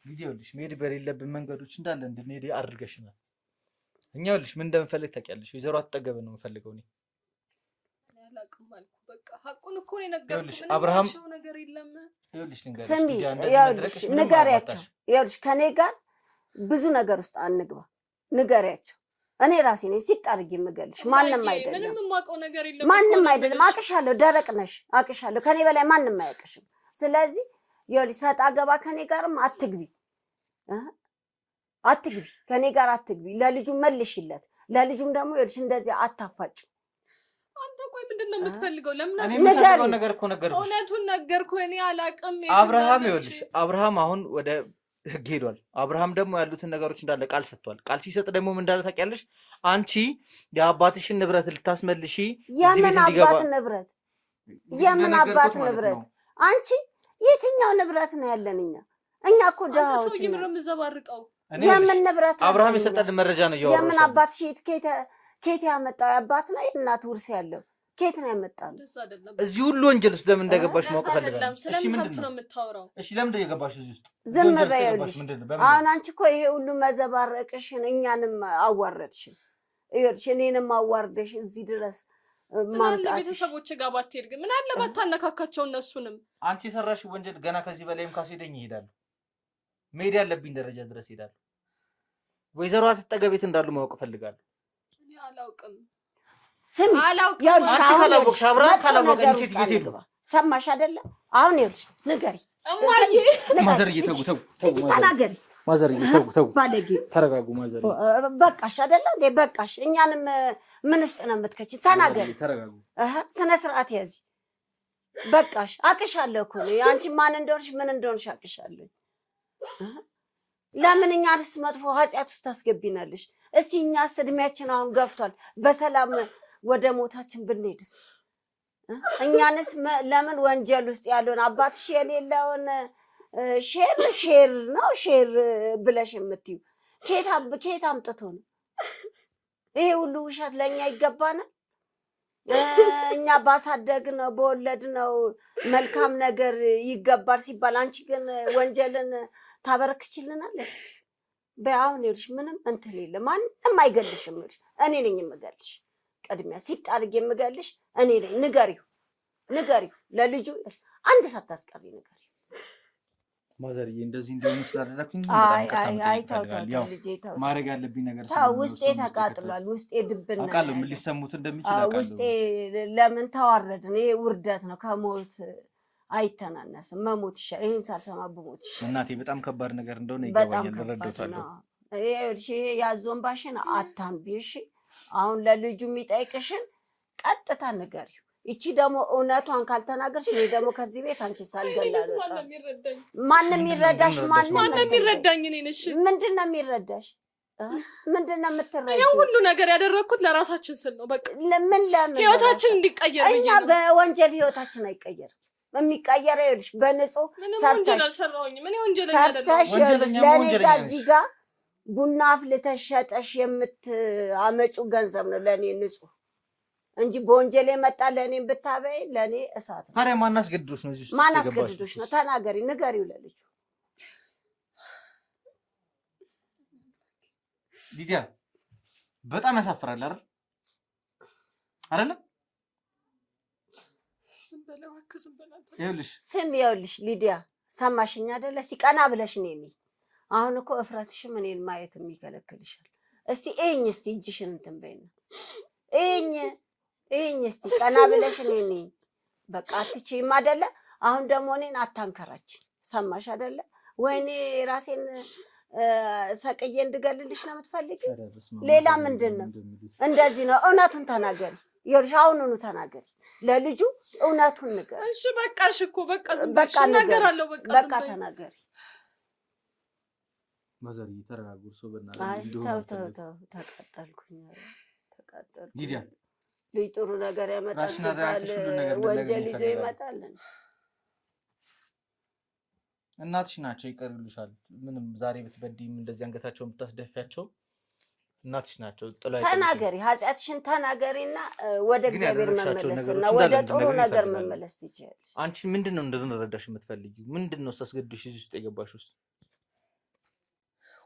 ቪዲዮልሽ መሄድ በሌለብን መንገዶች እንዳለ እንድንሄድ አድርገሽናል። እኛ ይኸውልሽ ምን እንደምፈልግ ታውቂያለሽ። ወይዘሮ አትጠገብን ነው የምፈልገው እኔ አላውቅም አልኩ። በቃ ሀቁን እኮ ነው የነገርኩሽ። ይኸውልሽ አብርሃም ነገር የለም። ይኸውልሽ ስሚ ይኸውልሽ ንገሪያቸው። ይኸውልሽ ከኔ ጋር ብዙ ነገር ውስጥ አንግባ። ንገሪያቸው። እኔ ራሴ ነኝ ሲጥ አድርጌ የምገልሽ። ማንም አይደለም። ምንም የማውቀው ነገር የለም። ማንም አይደለም። አቅሻለሁ፣ ደረቅ ነሽ፣ አቅሻለሁ። ከኔ በላይ ማንም አያውቅሽም። ስለዚህ ይኸውልሽ ሰጣ ገባ ከኔ ጋርም አትግቢ፣ አትግቢ፣ ከኔ ጋር አትግቢ። ለልጁ መልሽለት። ለልጁም ደግሞ ይኸውልሽ እንደዚህ አታፋጭው። አንተ ቆይ ምንድን ነው የምትፈልገው? ለምን የምፈልገው ነገር እኮ ነገርኩሽ። እውነቱን ነገርኩህ። እኔ አላውቅም። አብርሃም ይኸውልሽ አብርሃም አሁን ወደ ህግ ሄዷል። አብርሃም ደግሞ ያሉትን ነገሮች እንዳለ ቃል ሰጥቷል። ቃል ሲሰጥ ደግሞ ምን እንዳለ ታውቂያለሽ? አንቺ የአባትሽን ንብረት ልታስመልሺ የምን አባት ንብረት? የምን አባት ንብረት? አንቺ የትኛው ንብረት ነው ያለን? እኛ እኮ ደሃዎች ነን። ምንም ዘባርቀው የምን ንብረት? አብርሃም የሰጠን መረጃ ነው ያወራው። የምን አባትሽ ኬት ያመጣው? የአባት ነው የእናት ውርስ ያለው ኬት ነው ያመጣው? እዚህ ሁሉ ወንጀል ውስጥ ለምን እንደገባሽ ማወቅ ፈልጋለሁ። እሺ ምንድን ነው የምታወራው? እሺ ለምን እንደገባሽ እዚህ ውስጥ ዝም በይልሽ። አሁን አንቺ እኮ ይሄ ሁሉ መዘባረቅሽን እኛንም አዋረድሽን። ይኸውልሽ እኔንም አዋርደሽ እዚህ ድረስ ማምጣትሽ። ቤተሰቦች ጋር ባትሄድ ግን ምን አለ ባታነካካቸው እነሱንም። አንቺ የሰራሽ ወንጀል ገና ከዚህ በላይም ካስሄደኝ ይሄዳሉ። መሄድ ያለብኝ ደረጃ ድረስ ይሄዳሉ። ወይዘሮ አትጠገቤት እንዳሉ ማወቅ ፈልጋለሁ። እኔ አላውቅም። ስሚ አንቺ ካላወቅሽ አብርሃም ካላወቀኝ ሴት ቤት ሄዱ። ሰማሽ አይደለ? አሁን ይኸውልሽ ንገሪ እማዬ። ማዘርዬ ተው ተናገሪ። ማዘርዬ ተው ባለጌ ተረጋጉ። ማዘርዬ በቃሽ አይደለ እንዴ? በቃሽ። እኛንም ምን ውስጥ ነው የምትከቺ? ተናገሪ። ተረጋጉ። ስነ ስርዓት ያዚ። በቃሽ። አቅሻለሁ እኮ ነው አንቺ ማን እንደሆንሽ ምን እንደሆንሽ አቅሻለሁ። ለምን እኛንስ መጥፎ ኃጢአት ውስጥ ታስገቢናለሽ? እስቲ እኛስ እድሜያችን አሁን ገፍቷል። በሰላም ወደ ሞታችን ብንሄድስ? እኛንስ ለምን ወንጀል ውስጥ ያለውን አባትሽ የሌለውን ሼር ነው ሼር ብለሽ የምትዩ ኬት አምጥቶ ነው? ይሄ ሁሉ ውሸት ለእኛ ይገባናል? እኛ ባሳደግነው በወለድነው መልካም ነገር ይገባል ሲባል አንቺ ግን ወንጀልን ታበረክችልናለሽ? በአሁን ይልሽ ምንም እንትን የለ ማንም አይገልሽም። እኔ ነኝ የምገልሽ። ቅድሚያ ሲጣርግ የምገልሽ እኔ ነኝ። ንገሪው ለልጁ አንድ ሳታስቀሪ ንገሪው። ማዘርዬ እንደዚህ እንደሆነ ስላደረኩኝ ማድረግ ያለብኝ ነገር ውስጤ ተቃጥሏል። ውስጤ ድብን አውቃለሁ። ምን ሊሰሙት እንደሚችል አውቃለሁ። ውስጤ ለምን ተዋረድን? ይሄ ውርደት ነው። ከሞት አይተናነስም። መሞት ይሻል። ይሄን ሳልሰማ ብሞት ይሻል። እናቴ በጣም ከባድ ነገር እንደሆነ ይገባኛል፣ እረዳታለሁ። ይሄ ያዞንባሽን አታንቢ። እሺ አሁን ለልጁ የሚጠይቅሽን ቀጥታ ንገሪው። እቺ ደግሞ እውነቷን ካልተናገርሽ እኔ ደግሞ ከዚህ ቤት አንቺ ሳልገላለሁ። ማንም ይረዳሽ? ማንም ይረዳኝ? እኔ ነሽ። ምንድነው የሚረዳሽ? ምንድነው የምትረጂው? ይሄን ሁሉ ነገር ያደረኩት ለራሳችን ስል ነው። በቃ ለምን ህይወታችን እንዲቀየር እኛ በወንጀል ህይወታችን አይቀየርም። የሚቀየረው ይልሽ በንጹህ ሰርተሽ ለኔ እዚህ ጋር ቡና አፍልተሽ ሸጠሽ የምታመጪው ገንዘብ ነው ለኔ ንጹህ እንጂ በወንጀል የመጣ ለኔ ብታበይ ለኔ እሳት ነው። ታዲያ ማን አስገድዶሽ ነው እዚህ ውስጥ? ማን አስገድዶሽ ነው? ተናገሪ፣ ንገሪው ለልጁ። ሊዲያ በጣም ያሳፍራል አይደል? አይደለም? ይኸውልሽ ሊዲያ ሰማሽኝ አይደለ? ሲቀና ብለሽ እኔ አሁን እኮ እፍረትሽም እኔን ማየት የሚከለክልሻል። እስቲ እኝ እስቲ እጅሽን እንትን በይና እኝ እስቲ ቀና ብለሽ እኔ በቃ አትችይም አይደለ? አሁን ደግሞ እኔን አታንከራች። ሰማሽ አይደለ? ወይኔ ራሴን ሰቅዬ እንድገልልሽ ነው የምትፈልጊው? ሌላ ምንድን ነው? እንደዚህ ነው። እውነቱን ተናገሪ። ይኸውልሽ አሁኑኑ ተናገሪ ለልጁ እውነቱን ንገሪ። እሺ በቃሽ እኮ በቃ ዝም በቃ እናገራለሁ። በቃ ተናገሪ። ማዘርዬ ተረጋጉ። እርሶ ተቃጠልኩኝ። ሊዲያ ልጅ ጥሩ ነገር ያመጣል ሲባል ወንጀል ይዞ ይመጣል። እናትሽ ናቸው፣ ይቀርሉሻል። ምንም ዛሬ ብትበድይም እንደዚህ አንገታቸውን ብታስደፊያቸው እናትሽ ናቸው ጥላ ተናገሪ፣ ኃጢአትሽን ተናገሪና ወደ ግን እግዚአብሔር ያደረግሻቸውን መመለስና ነገሮች ወደ እንዳለ ጥሩ እንድትነግሪኝ ነገር እፈልጋለሁ። መመለስ ትችያለሽ። አንቺ ምንድነው እንድንረዳሽ የምትፈልጊው? ምንድነው አስገድዶሽ እዚህ ውስጥ የገባሽው?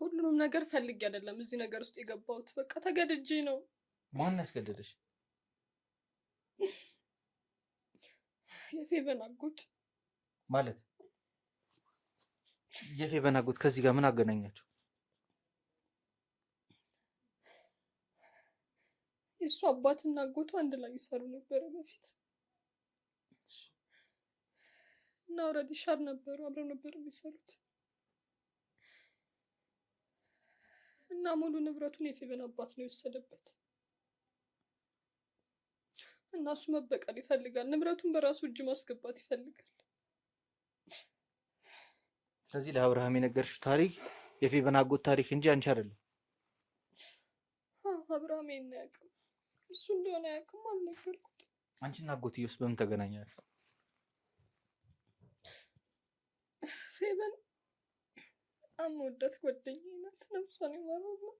ሁሉንም ነገር ፈልጌ አይደለም እዚህ ነገር ውስጥ የገባሁት፣ በቃ ተገድጄ ነው። ማን ያስገደደሽ? የፌቨን አጎት ማለት የፌቨን አጎት ከዚህ ጋር ምን አገናኛቸው? የእሱ አባትና አጎቱ አንድ ላይ ይሰሩ ነበረ በፊት እና ኦልሬዲ ሻር ነበሩ፣ አብረው ነበር የሚሰሩት እና ሙሉ ንብረቱን የፌቨን አባት ነው የወሰደበት እና እሱ መበቀል ይፈልጋል። ንብረቱን በራሱ እጅ ማስገባት ይፈልጋል። ስለዚህ ለአብርሃም የነገርሽው ታሪክ የፌቨን አጎት ታሪክ እንጂ አንቺ አይደለም። አብርሃም ይሄን አያውቅም። እሱ እንደሆነ አያውቅም፣ አልነገርኩትም። አንቺና አጎትዬውስ በምን ተገናኛችሁ? ፌቨን በጣም ወዳት ጓደኛዬ ናት። ነፍሷን ይማረው።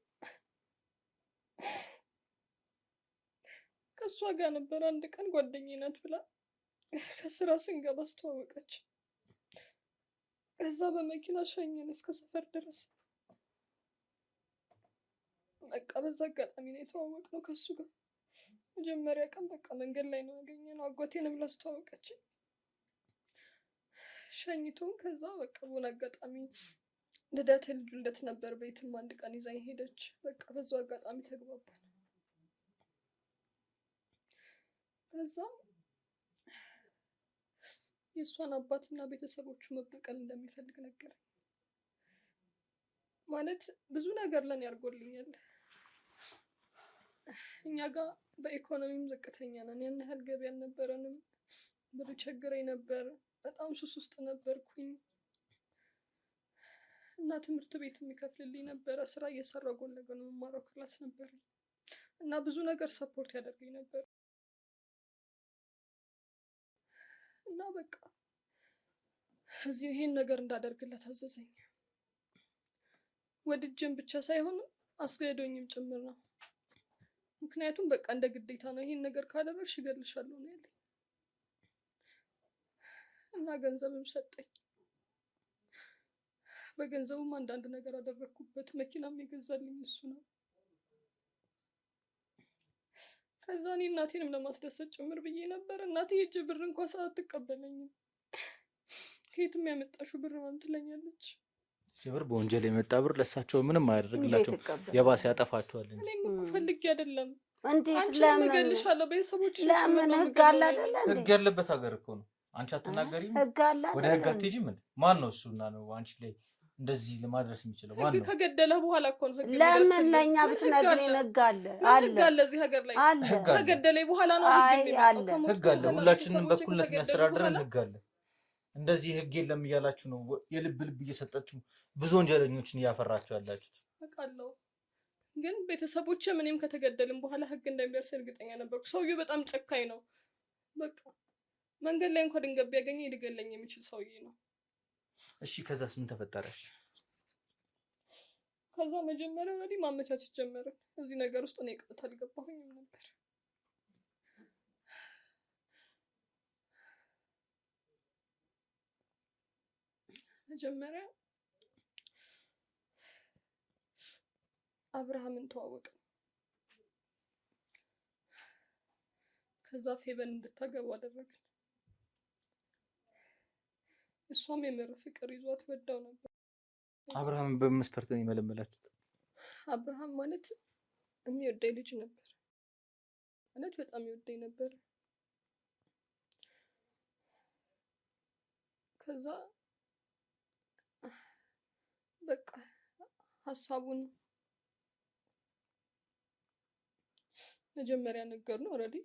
ከእሷ ጋር ነበር አንድ ቀን ጓደኛዬ ናት ብላ ከስራ ስንገባ አስተዋወቀች። ከዛ በመኪና ሸኘን እስከ ሰፈር ድረስ። በቃ በዛ አጋጣሚ ነው የተዋወቅነው ከሱ ጋር። መጀመሪያ ቀን በቃ መንገድ ላይ ነው ያገኘነው። አጎቴንም ላስተዋወቀች ሸኝቱም። ከዛ በቃ በሆነ አጋጣሚ ልደት ልጁ ልደት ነበር፣ ቤትም አንድ ቀን ይዛኝ ሄደች። በቃ በዛው አጋጣሚ ተግባባን። ከዛ የእሷን አባትና ቤተሰቦቹ መበቀል እንደሚፈልግ ነገረኝ። ማለት ብዙ ነገር ለኔ ያርጎልኛል። እኛ ጋር በኢኮኖሚም ዝቅተኛ ነን፣ ያን ያህል ገቢ አልነበረንም። ብር ቸግረኝ ነበር፣ በጣም ሱስ ውስጥ ነበርኩኝ እና ትምህርት ቤት የሚከፍልልኝ ነበረ። ስራ እየሰራሁ ጎን ለጎን የምማረው ክላስ ነበረኝ እና ብዙ ነገር ሰፖርት ያደርገኝ ነበር እና በቃ እዚህ ይሄን ነገር እንዳደርግለት አዘዘኝ። ወድጄም ብቻ ሳይሆን አስገድዶኝም ጭምር ነው። ምክንያቱም በቃ እንደ ግዴታ ነው፣ ይሄን ነገር ካደረግሽ እገልሻለሁ ነው ያለኝ እና ገንዘብም ሰጠኝ። በገንዘቡም አንዳንድ ነገር አደረግኩበት። መኪናም የገዛልኝ እሱ ነው። ከዛ እኔ እናቴንም ለማስደሰት ጭምር ብዬ ነበር። እናቴ ሂጅ ብር እንኳን አትቀበለኝም። ከየትም ያመጣሽው ብር ማን ትለኛለች። ብር በወንጀል የመጣ ብር ለእሳቸው ምንም አያደርግላቸውም፣ የባሰ ያጠፋቸዋል። እኔም እኮ ፈልጌ አይደለም። እንዴት? አንቺ ለምን እገልሻለሁ፣ ቤተሰቦች ለምን? ህግ አለ አይደለ? ህግ ያለበት ሀገር እኮ ነው። አንቺ አትናገሪም? ህግ አለ አይደለ? ወደ ህግ አትሄጂም እንዴ? ማን ነው እሱና ነው አንቺ ላይ እንደዚህ ለማድረስ የሚችለው? ማን ህግ ነው? ከገደለ በኋላ እኮ ነው ህግ። ለምን ለኛ ብትነግሪኝ? ህግ አለ ህግ አለ እዚህ ሀገር ላይ አለ። ከገደለ በኋላ ነው ህግ የሚመጣው። ህግ አለ፣ ሁላችንም በኩልነት የሚያስተዳድረን ህግ አለ። እንደዚህ ህግ የለም እያላችሁ ነው የልብ ልብ እየሰጣችሁ ብዙ ወንጀለኞችን እያፈራችሁ ያላችሁት። አውቃለሁ፣ ግን ቤተሰቦቼ ምንም ከተገደልን በኋላ ህግ እንደሚደርስ እርግጠኛ ነበርኩ። ሰውዬው በጣም ጨካኝ ነው። በቃ መንገድ ላይ እንኳን ድንገት ቢያገኘኝ ሊገለኝ የሚችል ሰውዬ ነው። እሺ ከዛስ ምን ተፈጠረሽ? ከዛ መጀመሪያ ወዲህ ማመቻቸት ጀመርን። እዚህ ነገር ውስጥ እኔ ቀጥታ አልገባሁኝም ነበር። መጀመሪያ አብርሃምን ተዋወቅን። ከዛ ፌቨን እንድታገቡ አደረግን። እሷም የምር ፍቅር ይዟት ወዳው ነበር። አብርሃምን በምን መስፈርት ነው የመለመላችሁት? አብርሃም ማለት የሚወደኝ ልጅ ነበር። ማለት በጣም ይወደኝ ነበር። ከዛ በቃ ሀሳቡን መጀመሪያ ነገር ነው ኦልሬዲ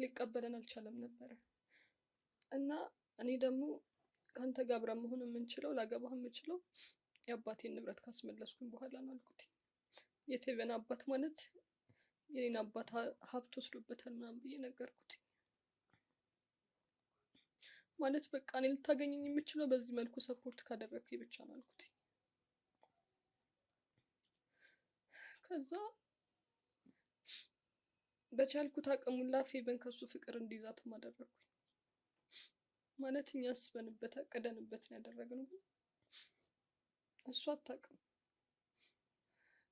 ሊቀበለን አልቻለም ነበር እና እኔ ደግሞ ካንተ ጋር አብረን መሆን የምንችለው ላገባህ የምችለው የአባቴን ንብረት ካስመለስኩኝ በኋላ ነው አልኩት። የፌቨን አባት ማለት የኔን አባት ሀብት ወስዶበታል ምናምን ብዬ ነገርኩት። ማለት በቃ እኔ ልታገኘኝ የምችለው በዚህ መልኩ ሰፖርት ካደረግከኝ ብቻ ነው አልኩት። ከዛ በቻልኩት አቅም ሁላ ፌቨን ከሱ ፍቅር እንዲይዛት አደረኩኝ። ማለት እኛ አስበንበት አቀደንበት ነው ያደረግነው፣ ግን እሷ አታውቅም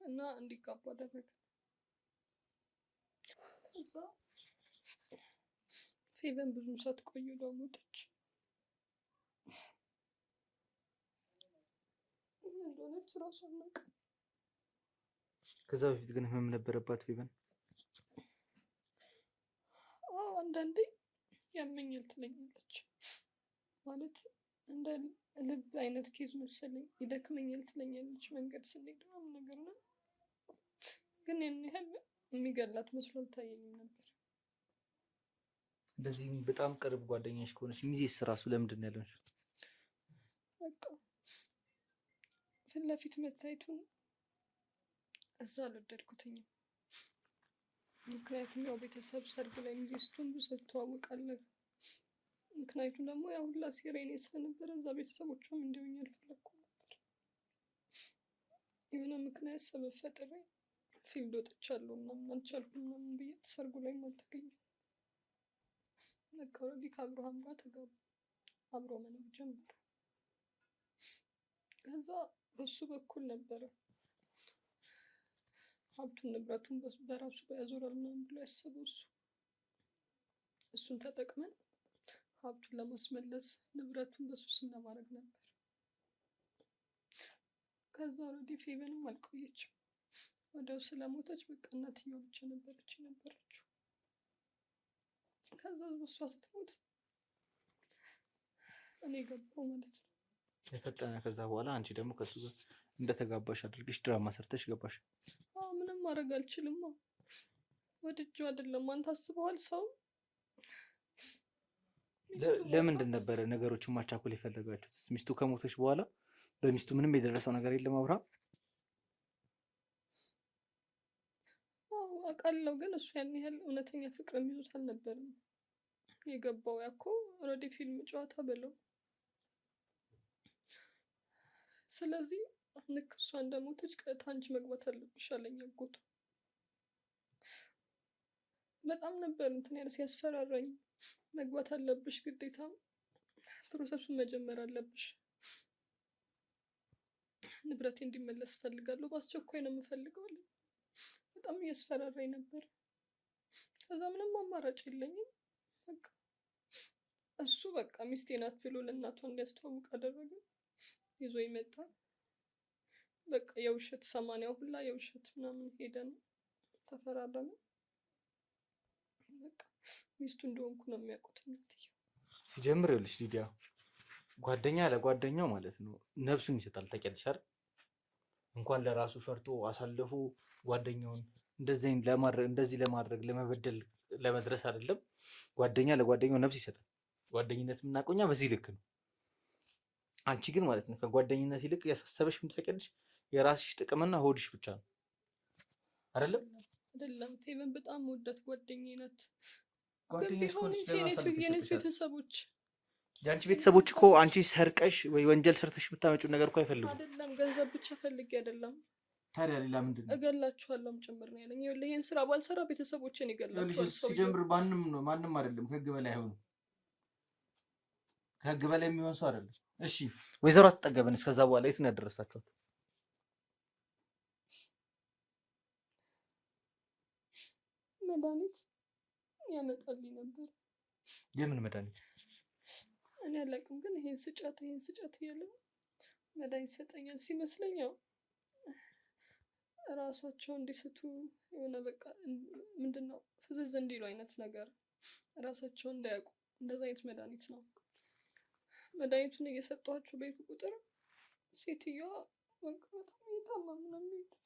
እና እንዲጋቡ አደረገ። ከዛ ፌቨን ብዙም ሳትቆይ ደግሞ ሞተች። እንደሆነች ራሷ አናውቅም። ከዛ በፊት ግን ህመም ነበረባት ፌቨን? አንዳንዴ ያመኛል ትለኛለች። ማለት እንደ ልብ አይነት ኬዝ መሰለኝ ይደክመኛል ትለኛለች። መንገድ ስንሄድ ምናምን ነገር ነው፣ ግን ያን ያህል የሚገላት መስሎ አልታየኝም ነበር። እንደዚህ በጣም ቅርብ ጓደኛሽ ከሆነች ሚዜስ ራሱ ለምንድን ነው ያለሽ? በቃ ፊት ለፊት መታየቱን እዛ አልወደድኩትኝም። ምክንያቱም ያው ቤተሰብ ሰርግ ላይ ሚዜ ስትሆን ብዙ ትተዋወቃለህ። ምክንያቱም ደግሞ ያው ሁላ ሴሬኔ ስለነበረ እዛ ቤተሰቦቿም እንዲሆኝ አልፈለኩም ነበር። የሆነ ምክንያት ሰበብ ፈጥሬ ፊልድ ወጥቻለሁ ምናምን አልቻልኩም ምናምን ብዬ ሰርጉ ላይም አልተገኘም። በቃ ኦልሬዲ ከአብርሃም ጋር ተጋቡ፣ አብሮ መኖር ጀመሩ። ከዛ በሱ በኩል ነበረ ሀብቱን ንብረቱን በራሱ ያዞራል ምናምን ብሎ ያሰበው እሱ። እሱን ተጠቅመን ሀብቱን ለማስመለስ ንብረቱን በሱ ስም ለማድረግ ነበር። ከዛ ኦልሬዲ ፌቨንም አልቆየችም፣ ወዲያው ስለሞተች በቃ እናትየው ብቻ ነበረች የነበረችው። ከዛ እሷ ስትሞት እኔ ገባሁ ማለት ነው የፈጠነ። ከዛ በኋላ አንቺ ደግሞ ከሱ ጋር እንደተጋባሽ አድርገሽ ድራማ ሰርተሽ ገባሽ። ምንም ማድረግ አልችልም። ወድጄው አይደለም። አንተ አስበዋል? ሰው ለምንድን ነበረ ነገሮችን ማቻኮል የፈለጋችሁት? ሚስቱ ከሞተች በኋላ በሚስቱ ምንም የደረሰው ነገር የለም አብርሃም? አውቃለሁ፣ ግን እሱ ያን ያህል እውነተኛ ፍቅር የሚይዙት አልነበርም። የገባው ያኮ ኦልሬዲ ፊልም ጨዋታ በለው። ስለዚህ ልክ እሷ እንደሞተች ቀጥታ አንቺ መግባት አለብሽ አለኝ አጎቱ። በጣም ነበር እንትን ያለ ሲያስፈራራኝ፣ መግባት አለብሽ ግዴታ፣ ፕሮሰሱን መጀመር አለብሽ፣ ንብረቴ እንዲመለስ እፈልጋለሁ፣ በአስቸኳይ ነው የምፈልገው አለኝ። በጣም እያስፈራራኝ ነበር። ከዛ ምንም አማራጭ የለኝም፣ በቃ እሱ በቃ ሚስቴ ናት ብሎ ለእናቷ እንዲያስተዋውቅ አደረገ። ይዞ ይመጣል። በቃ የውሸት 80 ሁላ የውሸት ምናምን ሄደ ነው ተፈራረመ። በቃ ሚስቱ እንደሆንኩ ነው የሚያውቁት እናትየው። ሲጀምር ይኸውልሽ ሊዲያ፣ ጓደኛ ለጓደኛው ማለት ነው ነፍሱን ይሰጣል። ታውቂያለሽ አይደል? እንኳን ለራሱ ፈርቶ አሳልፎ ጓደኛውን እንደዚህ ለማድረግ ለመበደል ለመድረስ አይደለም። ጓደኛ ለጓደኛው ነፍስ ይሰጣል። ጓደኝነት የምናውቀው እኛ በዚህ ልክ ነው። አንቺ ግን ማለት ነው ከጓደኝነት ይልቅ ያሳሰበሽ ምን ታውቂያለሽ? የራስሽ ጥቅምና ሆድሽ ብቻ ነው አይደለም? አይደለም ፌቨን በጣም ወዳት ጓደኛዬ ናት። ጓደኛሽ ሆነሽ የኔስ ቤተሰቦች የአንቺ ቤተሰቦች እኮ አንቺ ሰርቀሽ ወይ ወንጀል ሰርተሽ ብታመጪው ነገር እኮ አይፈልጉም። አይደለም ገንዘብ ብቻ ፈልጌ አይደለም። ታዲያ ሌላ ምንድን ነው? እገላችኋለሁም ጭምር ነው ያለኝ። ይኸውልህ ይሄን ስራ ባልሰራ ቤተሰቦችን ይገላችኋል። ሲጀምር ማንም አይደለም ከህግ በላይ አይሆንም። ከህግ በላይ የሚሆን ሰው አይደለም። እሺ ወይዘሮ አትጠገብን እስከዛ በኋላ የት ነው ያደረሳችኋት? መድኃኒት ያመጣልኝ ነበር። የምን መድኃኒት? እኔ አላውቅም፣ ግን ይሄን ስጫት እያለ መድኃኒት ሰጠኛል ሲመስለኝ፣ ያው ራሳቸው እንዲስቱ የሆነ በቃ ምንድነው ፍዝዝ እንዲሉ አይነት ነገር ራሳቸው እንዳያውቁ እንደዛ አይነት መድኃኒት ነው። መድኃኒቱን እየሰጧቸው በሄዱ ቁጥር ሴትዮዋ በቃ በጣም እየታመሙ ነው የሚሄዱት።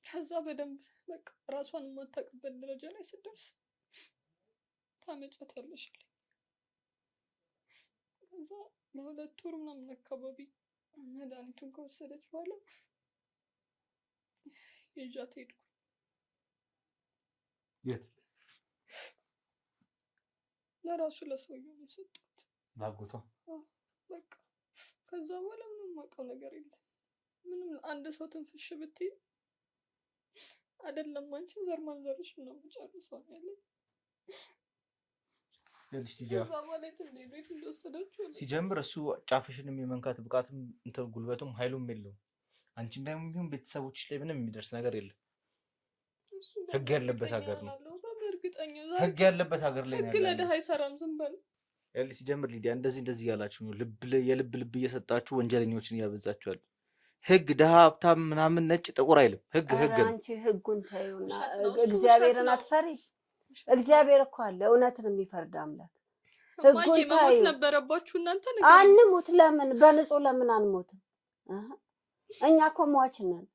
ከዛ በደንብ በቃ ራሷን የማታውቅበት ደረጃ ላይ ስደርስ ታመጫታለሽ አለኝ። ከዛ ለ2 ወር ምናምን አካባቢ መድኃኒቱን ከወሰደች በኋላ ይዣት ሄድኩኝ። የት? ለራሱ ለሰውየው ነው የሰጠሁት። ላጎቷ? በቃ ከዛ በኋላ ምንም የማውቀው ነገር የለም። ምንም አንድ ሰው ትንፍሽ ብትይ አይደለም አንቺ ዘር ማንዘርሽ ነው ጨርሰው ያለኝ። ልጅ ሲጀምር እሱ ጫፍሽንም የመንካት ብቃትም እንትን ጉልበቱም ኃይሉም የለውም። አንቺ እንዳይሆን ቤተሰቦችሽ ላይ ምንም የሚደርስ ነገር የለም። ህግ ያለበት ሀገር ነው። ህግ ያለበት ሀገር ላይ ነው። ህግ ለደሃ አይሰራም። ዝም በል ያለ ሲጀምር ሊዲያ እንደዚህ ያላችሁ ነው። የልብ እየሰጣችሁ ወንጀለኞችን እያበዛችኋል። ህግ ደሃ ሀብታም ምናምን ነጭ ጥቁር አይልም። ህግ ነው። አንቺ ህጉን ታዩና እግዚአብሔርን አትፈሪ? እግዚአብሔር እኮ አለ እውነትን የሚፈርድ አምላክ። ህጉን ታዩ ነበረባችሁ እናንተ። አንሙት ለምን በንጹህ ለምን አንሞትም? እኛ እኮ ሟች ነን።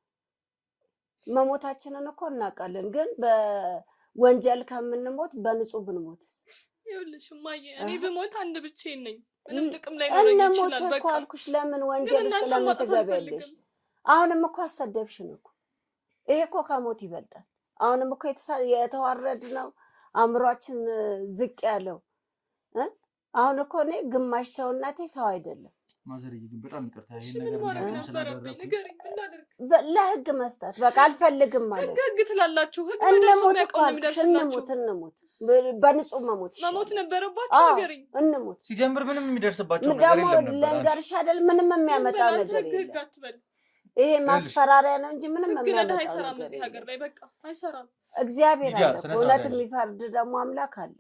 መሞታችንን እኮ እናውቃለን። ግን በወንጀል ከምንሞት በንጹህ ብንሞትስ? ይኸውልሽ እማዬ እኔ ብሞት አንድ ብቻዬን ነኝ። ምንም ጥቅም ላይ ኖረኝ ይችላል። በቃ አልኩሽ። ለምን ወንጀል ውስጥ ለምን ትገቢያለሽ? አሁንም እኮ አሰደብሽን እኮ። ይሄ እኮ ከሞት ይበልጣል። አሁንም እኮ የተዋረድ ነው አእምሯችን ዝቅ ያለው። አሁን እኮ እኔ ግማሽ ሰውነቴ ሰው አይደለም። ማዘርዬ ግን በጣም ይቅርታ ይሄን ነገር ለህግ መስጠት በቃ አልፈልግም ማለት ህግ ትላላችሁ። ህግ እንሙት በንጹህ መሞት ነበረባችሁ። ነገርኝ እንሙት። ሲጀምር ምንም የሚደርስባቸው ነገር የለም ነበር። ለንገርሽ አይደል ምንም የሚያመጣው ነገር የለም። ይሄ ማስፈራሪያ ነው እንጂ ምንም የሚያመጣው አይሰራም። እዚህ ሀገር ላይ በቃ አይሰራም። እግዚአብሔር አለ፣ እውነት የሚፈርድ ደግሞ አምላክ አለ።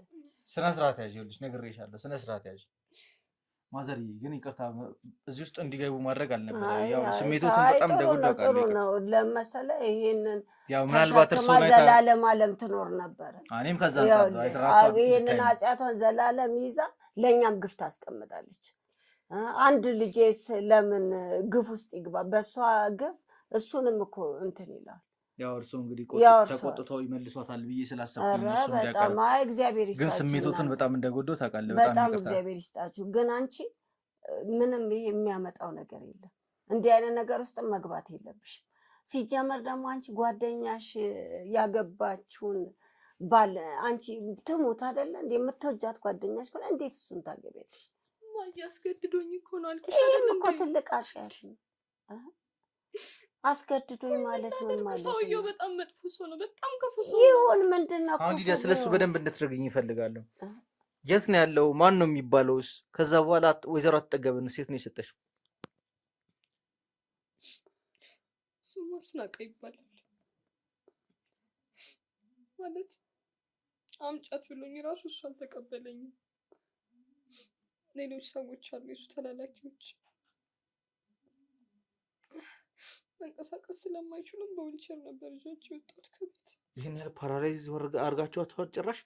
ስነ ስርዓት ያዥ። ይኸውልሽ ነግሬሻለሁ፣ ስነ ስርዓት ያዥ። ማዘርዬ ግን ይቅርታ እዚህ ውስጥ እንዲገቡ ማድረግ አልነበረ። ያው ስሜቶትን በጣም ደጉላ ጥሩ ነው ለመሰለ ይሄንን ያው ምናልባት እርሱ ዘላለም ዓለም ትኖር ነበር። እኔም ከዛ ይሄንን ኃጢአቷን ዘላለም ይዛ ለኛም ግፍ ታስቀምጣለች። አንድ ልጄስ ለምን ግፍ ውስጥ ይግባ? በሷ ግፍ እሱንም እኮ እንትን ይላል። ያው እርሱ እንግዲህ ተቆጥተው ይመልሷታል ብዬ ስላሰብኩኝ እሱ በጣም እግዚአብሔር ይስጣችሁ። ግን ስሜቶትን በጣም እንደጎደው ታውቃለህ። በጣም እግዚአብሔር ይስጣችሁ። ግን አንቺ ምንም ይሄ የሚያመጣው ነገር የለም። እንዲህ አይነት ነገር ውስጥ መግባት የለብሽም። ሲጀመር ደግሞ አንቺ ጓደኛሽ ያገባችውን ባል አንቺ ትሙት አይደለ እንዴ? የምትወጃት ጓደኛሽ ከሆነ እንዴት እሱን ታገቢያለሽ? ያስገድዶኝ እኮ ነው አልኩሽ። ይሄም እኮ ትልቅ ኃጢአት ነው። አስገድዶኝ ማለት ምን ማለት ነው? ሰውየው በጣም መጥፎ ሰው ነው። በጣም ክፉ ሰው ይሁን ምንድነው? አሁን ዲዳ ስለሱ በደንብ እንድትረግኝ ይፈልጋለሁ። የት ነው ያለው? ማን ነው የሚባለውስ? ከዛ በኋላ ወይዘሮ አትጠገብን ሴት ነው የሰጠሽው? ስሙ አስናቀ ይባላል። ማለት አምጫት ብሎኝ ራሱ እሱ አልተቀበለኝም። ሌሎች ሰዎች አሉ የሱ ተላላኪዎች። መንቀሳቀስ ስለማይችሉም በዊልቸር ነበር ይዟቸው የወጣሁት ከቤት። ይሄን ያህል ፓራላይዝ አድርጋችኋት ጭራሽ?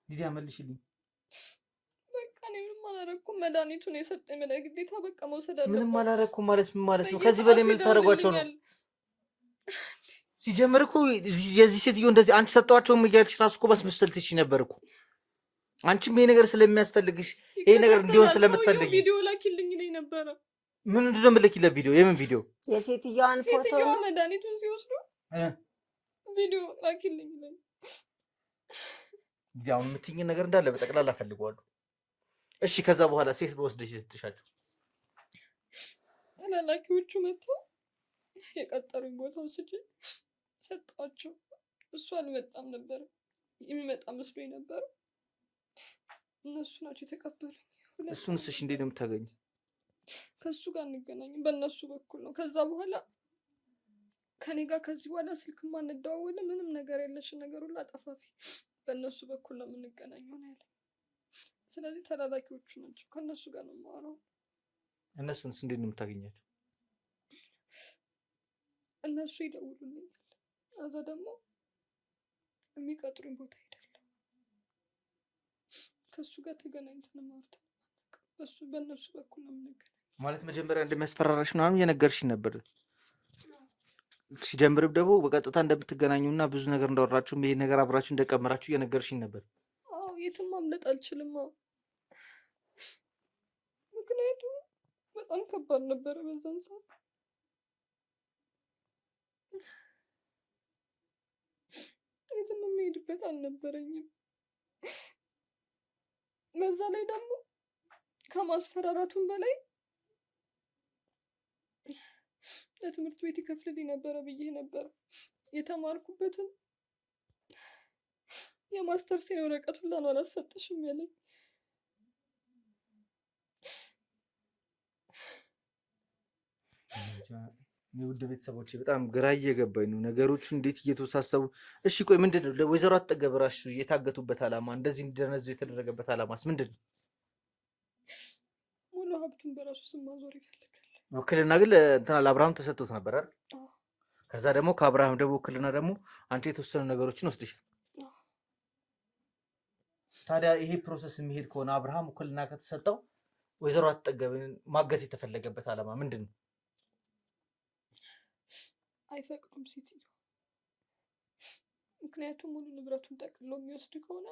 ሊዲያ መልሽልኝ። በቃ እኔ ምንም አላደረኩም። መድኃኒቱን የሰጠኝ መድኃኒት ግዴታ በቃ መውሰድ አለብኝ። ምንም አላደረኩም ማለት ምን ማለት ነው? ከዚህ በላይ ምን ልታደርጓቸው ነው? ሲጀምር እኮ የዚህ ሴትዮ እንደዚህ አንቺ ሰጠዋቸውም እያልሽ ራሱ እኮ ማስመሰል ትችይ ነበር እኮ። አንቺም ይሄ ነገር ስለሚያስፈልግሽ ይሄ ነገር እንዲሆን ስለምትፈልጊ ቪዲዮ ላኪልኝ ነኝ ነበረ። ምን እንደሆነ የምልኪለት ቪዲዮ? የምን ቪዲዮ? የሴትዮዋን ፎቶ። ሴትዮዋ መድኃኒቱን ሲወስዱ ቪዲዮ ላኪልኝ ነኝ። ያው የምትይኝ ነገር እንዳለ በጠቅላላ ፈልገዋለሁ። እሺ ከዛ በኋላ ሴት ወስደሽ ስትሻቸው ተላላኪዎቹ መጥተው የቀጠሩኝ ቦታ ወስጄ ሰጣቸው። እሱ አልመጣም ነበር፣ የሚመጣ መስሎኝ ነበር። እነሱ ናቸው የተቀበሉኝ። እሱንስ እሺ እንዴት ነው የምታገኙ? ከሱ ጋር እንገናኝም በእነሱ በኩል ነው። ከዛ በኋላ ከኔ ጋር ከዚህ በኋላ ስልክ ማንደዋወል ምንም ነገር የለሽ ነገር ሁሉ አጠፋፊ፣ በእነሱ በኩል ነው የምንገናኘው ነው ያለኝ። ስለዚህ ተላላኪዎቹ ናቸው፣ ከእነሱ ጋር ነው የማወራው። እነሱንስ እንዴት ነው የምታገኛቸው? እነሱ ይደውሉልኛል። አዛ ደግሞ የሚቀጥሩኝ ቦታ ሄዳለሁ። ከሱ ጋር ተገናኝተን ማውርተን በእነሱ በኩል ነው የምንገናኘው። ማለት መጀመሪያ እንደሚያስፈራራሽ ምናምን እየነገርሽኝ ነበር። ሲጀምርም ደግሞ በቀጥታ እንደምትገናኙና ብዙ ነገር እንዳወራችሁም ይሄ ነገር አብራችሁ እንደቀመራችሁ እየነገርሽኝ ነበር። አዎ የትም ማምለጥ አልችልም። ምክንያቱም በጣም ከባድ ነበረ በዛን ሰዓት። የትም የምሄድበት አልነበረኝም። በዛ ላይ ደግሞ ከማስፈራራቱም በላይ ለትምህርት ቤት ይከፍልልኝ ነበረ ብዬ ነበር የተማርኩበትን የማስተርሴን ወረቀት ሁላ ነው አላሰጥሽም ያለኝ። ውድ ቤተሰቦቼ በጣም ግራ እየገባኝ ነው ነገሮቹ እንዴት እየተወሳሰቡ። እሺ ቆይ ምንድን ነው ለወይዘሮ አትጠገብ ራሱ የታገቱበት ዓላማ እንደዚህ እንዲደነዙ የተደረገበት ዓላማስ ምንድን ነው? ሙሉ ሀብቱን በራሱ ስም ማዞር ይፈልጋል። ውክልና ግን እንትና ለአብርሃም ተሰጥቶት ነበር አይደል? ከዛ ደግሞ ከአብርሃም ደግሞ ውክልና ደግሞ አንተ የተወሰኑ ነገሮችን ወስደሻል። ታዲያ ይሄ ፕሮሰስ የሚሄድ ከሆነ አብርሃም ውክልና ከተሰጠው ወይዘሮ አትጠገብን ማገት የተፈለገበት ዓላማ ምንድን ነው? አይፈቅዱም ሴትዮ። ምክንያቱም ሙሉ ንብረቱን ጠቅልሎ የሚወስድ ከሆነ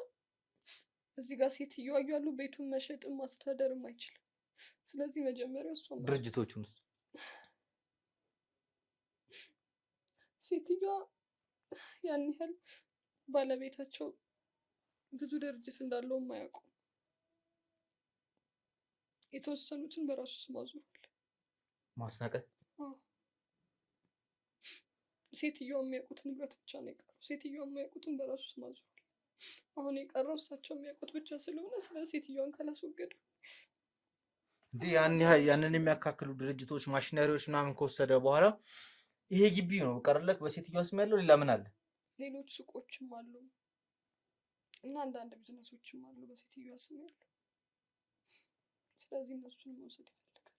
እዚህ ጋር ሴትዮ ያሉ ቤቱን መሸጥም ማስተዳደርም አይችልም። ስለዚህ መጀመሪያ እሷ ድርጅቶቹንስ ሴትዮዋ ያን ያህል ባለቤታቸው ብዙ ድርጅት እንዳለው የማያውቁ የተወሰኑትን በራሱ ስም አዙሯል። ማስናቀቅ ሴትዮዋ የሚያውቁት ንብረት ብቻ ነው የቀረው። ሴትዮዋ የሚያውቁትን በራሱ ስም አዙሯል። አሁን የቀረው እሳቸው የሚያውቁት ብቻ ስለሆነ ስለ ሴትዮዋን ካላስወገዱ እንዴ ያንን የሚያካክሉ ድርጅቶች ማሽነሪዎች ምናምን ከወሰደ በኋላ ይሄ ግቢ ነው ቀርለክ በሴትዮዋ ስም ያለው ሌላ ምን አለ? ሌሎች ሱቆችም አሉ እና አንዳንድ ቢዝነሶችም አሉ በሴትዮዋ ስም ያሉ። ስለዚህ እነሱን መውሰድ ይፈልጋል።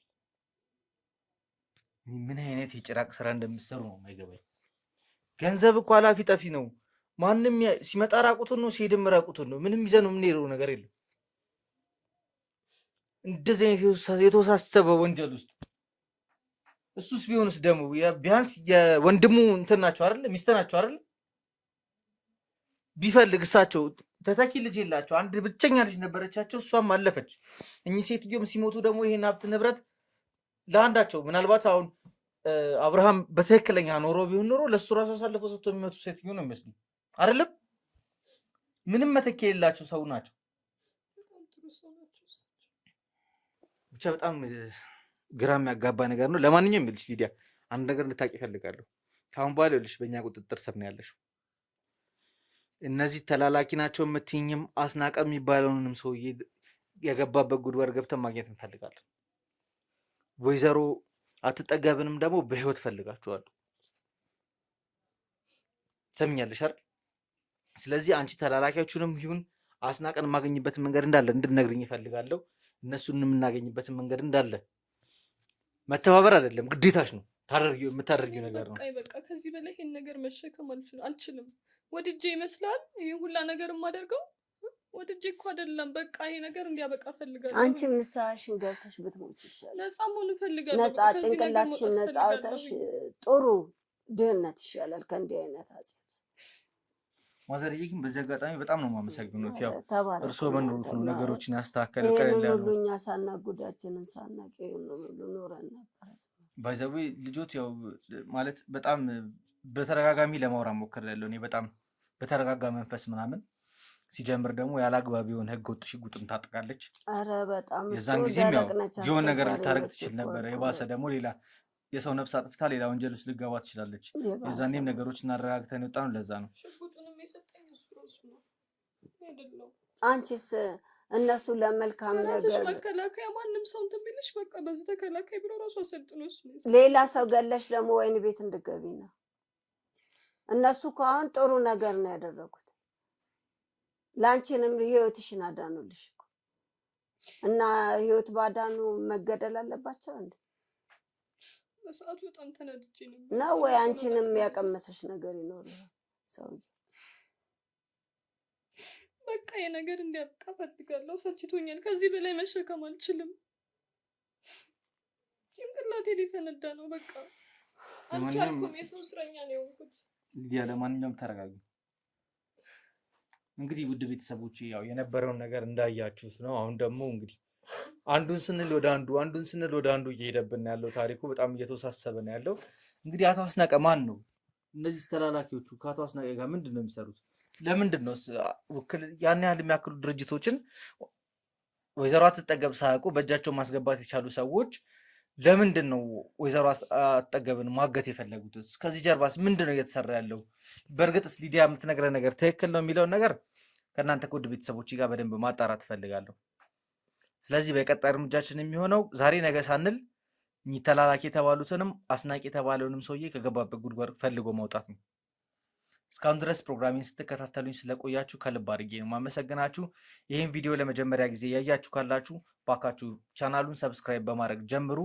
ምን አይነት የጭራቅ ስራ እንደምትሰሩ ነው የማይገባኝ። ገንዘብ እኮ ኃላፊ ጠፊ ነው። ማንም ሲመጣ ራቁቱን ነው ሲሄድም ራቁቱን ነው። ምንም ይዘን የምንሄደው ነገር የለም። እንደዚህ የተወሳሰበ ወንጀል ውስጥ እሱስ ቢሆንስ ደግሞ ቢያንስ የወንድሙ እንትን ናቸው አይደል? ሚስት ናቸው አይደል? ቢፈልግ እሳቸው ተተኪ ልጅ የላቸው አንድ ብቸኛ ልጅ ነበረቻቸው፣ እሷም አለፈች። እኚህ ሴትዮም ሲሞቱ ደግሞ ይሄን ሀብት ንብረት ለአንዳቸው ምናልባት አሁን አብርሃም በትክክለኛ ኖሮ ቢሆን ኖሮ ለሱ ራሱ አሳልፎ ሰጥቶ የሚመቱ ሴትዮ ነው የሚመስሉ አይደለም? ምንም መተኪያ የሌላቸው ሰው ናቸው። ብቻ በጣም ግራ የሚያጋባ ነገር ነው። ለማንኛውም ይልሽ ሊዲያ አንድ ነገር እንድታቂ እፈልጋለሁ። ካሁን በኋላ ይልሽ በእኛ ቁጥጥር ስር ነው ያለሽው። እነዚህ ተላላኪ ናቸው የምትይኝም አስናቀ የሚባለውንም ሰውዬ የገባበት ጉድጓድ ገብተን ማግኘት እንፈልጋለን። ወይዘሮ አትጠገብንም ደግሞ በህይወት ፈልጋችኋለሁ። ሰምኛለሽ አይደል? ስለዚህ አንቺ ተላላኪዎቹንም ይሁን አስናቀን የማገኝበትን መንገድ እንዳለ እንድትነግሪኝ እፈልጋለሁ። እነሱን የምናገኝበትን መንገድ እንዳለ መተባበር አይደለም ግዴታሽ ነው። የምታደርጊው ነገር ነው። በቃ ከዚህ በላይ ይሄን ነገር መሸከም አልችልም። ወድጄ ይመስላል ይሄ ሁላ ነገር የማደርገው ወድጄ እኮ አይደለም። በቃ ይሄ ነገር እንዲያበቃ ፈልጋለሁ። አንቺም ንስሐሽን ገብተሽ ብትሞች ይሻላል። ነፃ መሆን ፈልጋለሁ። ነፃ ጭንቅላትሽን ነፃ አውጥተሽ ጥሩ ድህነት ይሻላል ከእንዲህ አይነት አጽ ማዘርዬ ግን በዚህ አጋጣሚ በጣም ነው የማመሰግነው። ያው እርስዎ በኖሩት ነው ነገሮችን ያስተካከለ ቀለል ያለው ሁሉ እኛ ሳናጉዳችንን ሳናቅ ሁሉ ኖረን ነበር። ባይዘዌ ልጆት ያው ማለት በጣም በተረጋጋሚ ለማውራት ሞክሬያለሁ። እኔ በጣም በተረጋጋ መንፈስ ምናምን ሲጀምር ደግሞ ያላግባብ የሆነ ህገ ወጥ ሽጉጥም ታጥቃለች። ኧረ በጣም የዛን ጊዜም ያው የሆነ ነገር ልታደርግ ትችል ነበር። የባሰ ደግሞ ሌላ የሰው ነፍስ አጥፍታ ሌላ ወንጀል ውስጥ ልገባ ትችላለች። የዛኔም ነገሮች እናረጋግተን የወጣ ነው። ለዛ ነው አንቺስ እነሱ ለመልካም ነገር መከላከያ ማንም ሰው እንትን ቢልሽ በቃ በዚህ ተከላካይ ብሎ ራሱ አሰልጥኖስ ሌላ ሰው ገለሽ ደግሞ ወይን ቤት እንድገቢ ነው። እነሱ እኮ አሁን ጥሩ ነገር ነው ያደረጉት። ላንቺንም ህይወትሽን አዳኑልሽ እና ህይወት ባዳኑ መገደል አለባቸው እንዴ? በሰዓቱ በጣም ተናድጄ ነው ወይ አንቺንም ያቀመሰሽ ነገር ይኖር ሰውዬ? በቃ የነገር እንዲያበቃ ፈልጋለሁ። ሰልችቶኛል። ከዚህ በላይ መሸከም አልችልም። ጭንቅላቴ ሊፈነዳ ነው። በቃ አልቻልኩም። የሰው እስረኛ ነው የሆንኩት። ሊዲያ ለማንኛውም ተረጋጉ። እንግዲህ ውድ ቤተሰቦች ያው የነበረውን ነገር እንዳያችሁት ነው። አሁን ደግሞ እንግዲህ አንዱን ስንል ወደ አንዱ አንዱን ስንል ወደ አንዱ እየሄደብን ያለው ታሪኩ በጣም እየተወሳሰበ ነው ያለው። እንግዲህ አቶ አስናቀ ማን ነው? እነዚህ ተላላኪዎቹ ከአቶ አስናቀ ጋር ምንድን ነው የሚሰሩት? ለምንድን ነው ያን ያህል የሚያክሉ ድርጅቶችን ወይዘሮ አትጠገብ ሳያውቁ በእጃቸው ማስገባት የቻሉ ሰዎች ለምንድን ነው ወይዘሮ አጠገብን ማገት የፈለጉትስ? ከዚህ ጀርባስ ምንድን ነው እየተሰራ ያለው? በእርግጥስ ሊዲያ የምትነግረን ነገር ትክክል ነው የሚለውን ነገር ከእናንተ ከውድ ቤተሰቦች ጋር በደንብ ማጣራት እፈልጋለሁ። ስለዚህ በቀጣይ እርምጃችን የሚሆነው ዛሬ ነገ ሳንል ተላላኪ የተባሉትንም አስናቂ የተባለውንም ሰውዬ ከገባበት ጉድጓድ ፈልጎ ማውጣት ነው። እስካሁን ድረስ ፕሮግራሚን ስትከታተሉኝ ስለቆያችሁ ከልብ አድርጌ ነው ማመሰግናችሁ። ይህን ቪዲዮ ለመጀመሪያ ጊዜ ያያችሁ ካላችሁ ባካችሁ ቻናሉን ሰብስክራይብ በማድረግ ጀምሩ።